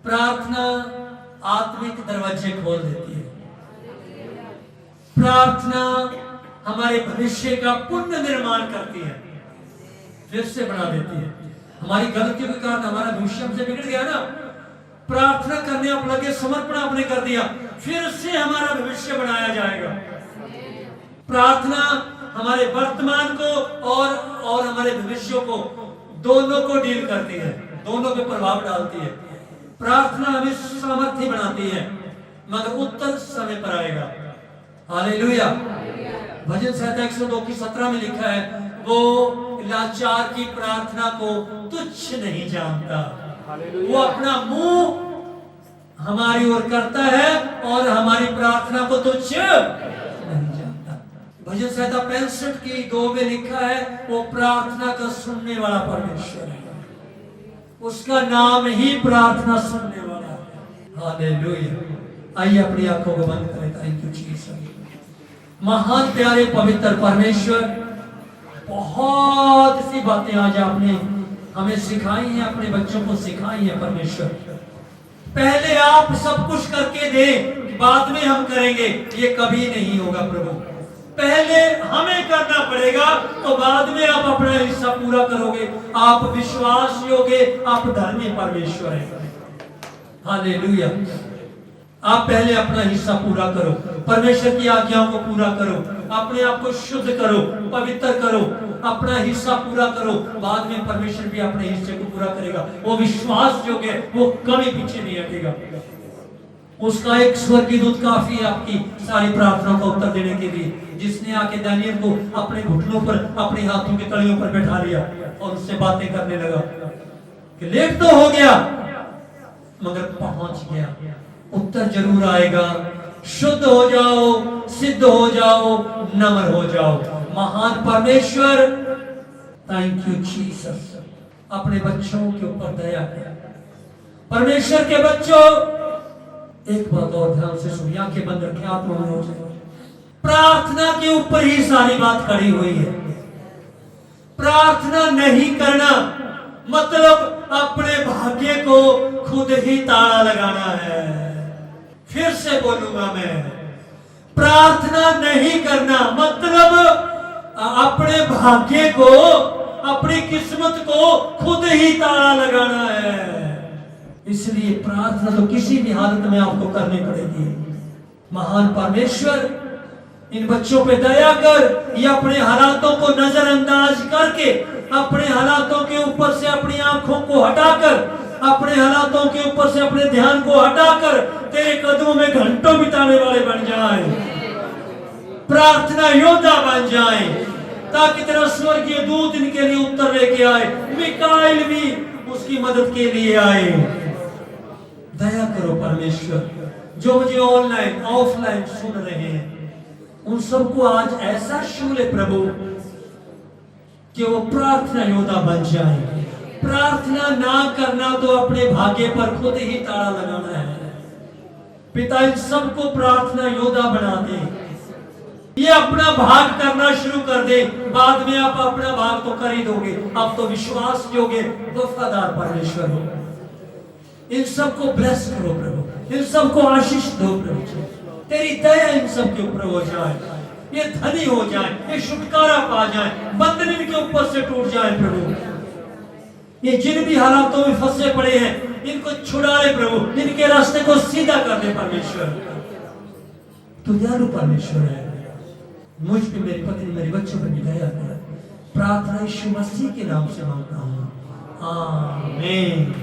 प्रार्थना आत्मिक दरवाजे खोल देती है। प्रार्थना हमारे भविष्य का पुनर्निर्माण करती है, फिर से बना देती है। हमारी गलतियों के कारण हमारा भविष्य हमसे बिगड़ गया ना, प्रार्थना करने आप लगे, समर्पण आपने कर दिया, फिर से हमारा भविष्य बनाया जाएगा। प्रार्थना हमारे वर्तमान को और हमारे भविष्य को दोनों को डील करती है, दोनों पे प्रभाव डालती है। प्रार्थना हमें सामर्थ्य बनाती है, मगर उत्तर समय पर आएगा। हालेलुया। भजन संहिता 102 की 17 में लिखा है, वो लाचार की प्रार्थना को तुच्छ नहीं जानता। वो अपना मुंह हमारी ओर करता है और हमारी प्रार्थना को तुच्छ नहीं जानता। भजन संहिता 65 की 2 में लिखा है, वो प्रार्थना का सुनने वाला परमेश्वर है, उसका नाम ही प्रार्थना सुनने वाला है। हालेलुया। आइए अपनी आंखों को बंद करें। Thank you Jesus. महान प्यारे पवित्र परमेश्वर, बहुत सी बातें आज आपने हमें सिखाई हैं, अपने बच्चों को सिखाई हैं परमेश्वर। पहले आप सब कुछ करके दें, बाद में हम करेंगे, ये कभी नहीं होगा प्रभु। पहले हमें करना पड़ेगा, तो बाद में आप अपना हिस्सा पूरा करोगे। आप विश्वास योग्य, आप धर्मी परमेश्वर हैं। हालेलुया। आप पहले अपना हिस्सा पूरा करो, परमेश्वर की आज्ञाओं को पूरा करो, अपने आप को शुद्ध करो, पवित्र करो, अपना हिस्सा पूरा करो, बाद में परमेश्वर भी अपने हिस्से को पूरा करेगा। वो विश्वास योग्य, वो कभी पीछे नहीं हटेगा। उसका एक स्वर्गीय दूत काफी है आपकी सारी प्रार्थनाओं का उत्तर देने के लिए, जिसने आके दानियल को अपने घुटनों पर, अपने हाथों के तलियों पर बैठा लिया और उससे बातें करने लगा कि लेट तो हो गया मगर पहुंच गया, उत्तर जरूर आएगा। शुद्ध हो जाओ, सिद्ध हो जाओ, नम्र हो जाओ। महान परमेश्वर, थैंक यू जीसस। अपने बच्चों के ऊपर दया कर। परमेश्वर के बच्चों, एक बात और ध्यान से सुनिए, आंखें बंद रखें, आत्मा में हो जाए। प्रार्थना के ऊपर ही सारी बात खड़ी हुई है। प्रार्थना नहीं करना मतलब अपने भाग्य को खुद ही ताला लगाना है। फिर से बोलूंगा मैं, प्रार्थना नहीं करना मतलब अपने भाग्य को, अपनी किस्मत को खुद ही ताला लगाना है। इसलिए प्रार्थना तो किसी भी हालत में आपको करनी पड़ेगी। महान परमेश्वर, इन बच्चों पे दया कर। ये अपने हालातों को नजरअंदाज करके, अपने हालातों के ऊपर से अपनी आंखों को हटाकर, अपने हालातों के ऊपर से अपने ध्यान को हटाकर तेरे कदमों में घंटों बिताने वाले बन जाएं, प्रार्थना योद्धा बन जाएं, ताकि तेरा स्वर्गीय दूत इनके लिए उत्तर लेके आए, मिकाएल भी उसकी मदद के लिए आए। दया करो परमेश्वर। जो मुझे ऑनलाइन ऑफलाइन सुन रहे हैं, उन सबको आज ऐसा शूल है प्रभु कि वो प्रार्थना योद्धा बन जाए। प्रार्थना ना करना तो अपने भाग्य पर खुद ही ताला लगाना है। पिता इन सबको प्रार्थना योद्धा बना दे। ये अपना भाग करना शुरू कर दे, बाद में आप अपना भाग तो कर ही दोगे। आप तो विश्वास योग्य वफादार परमेश्वर हो। इन सबको ब्लेस करो प्रभु, इन सबको आशीष दो प्रभु। तेरी दया इन सब के ऊपर हो जाए, ये धनी हो जाए, ये छुटकारा पा जाए, बंधन इनके ऊपर से टूट जाए प्रभु। ये जिन भी हालातों में फंसे पड़े हैं, इनको छुड़ा ले प्रभु, इनके रास्ते को सीधा कर दे परमेश्वर। तू दयालु परमेश्वर है। मुझ पे, मेरी पत्नी, मेरे बच्चों पर भी दया कर। प्रार्थना यीशु मसीह के नाम से मांगता हूँ, आमीन।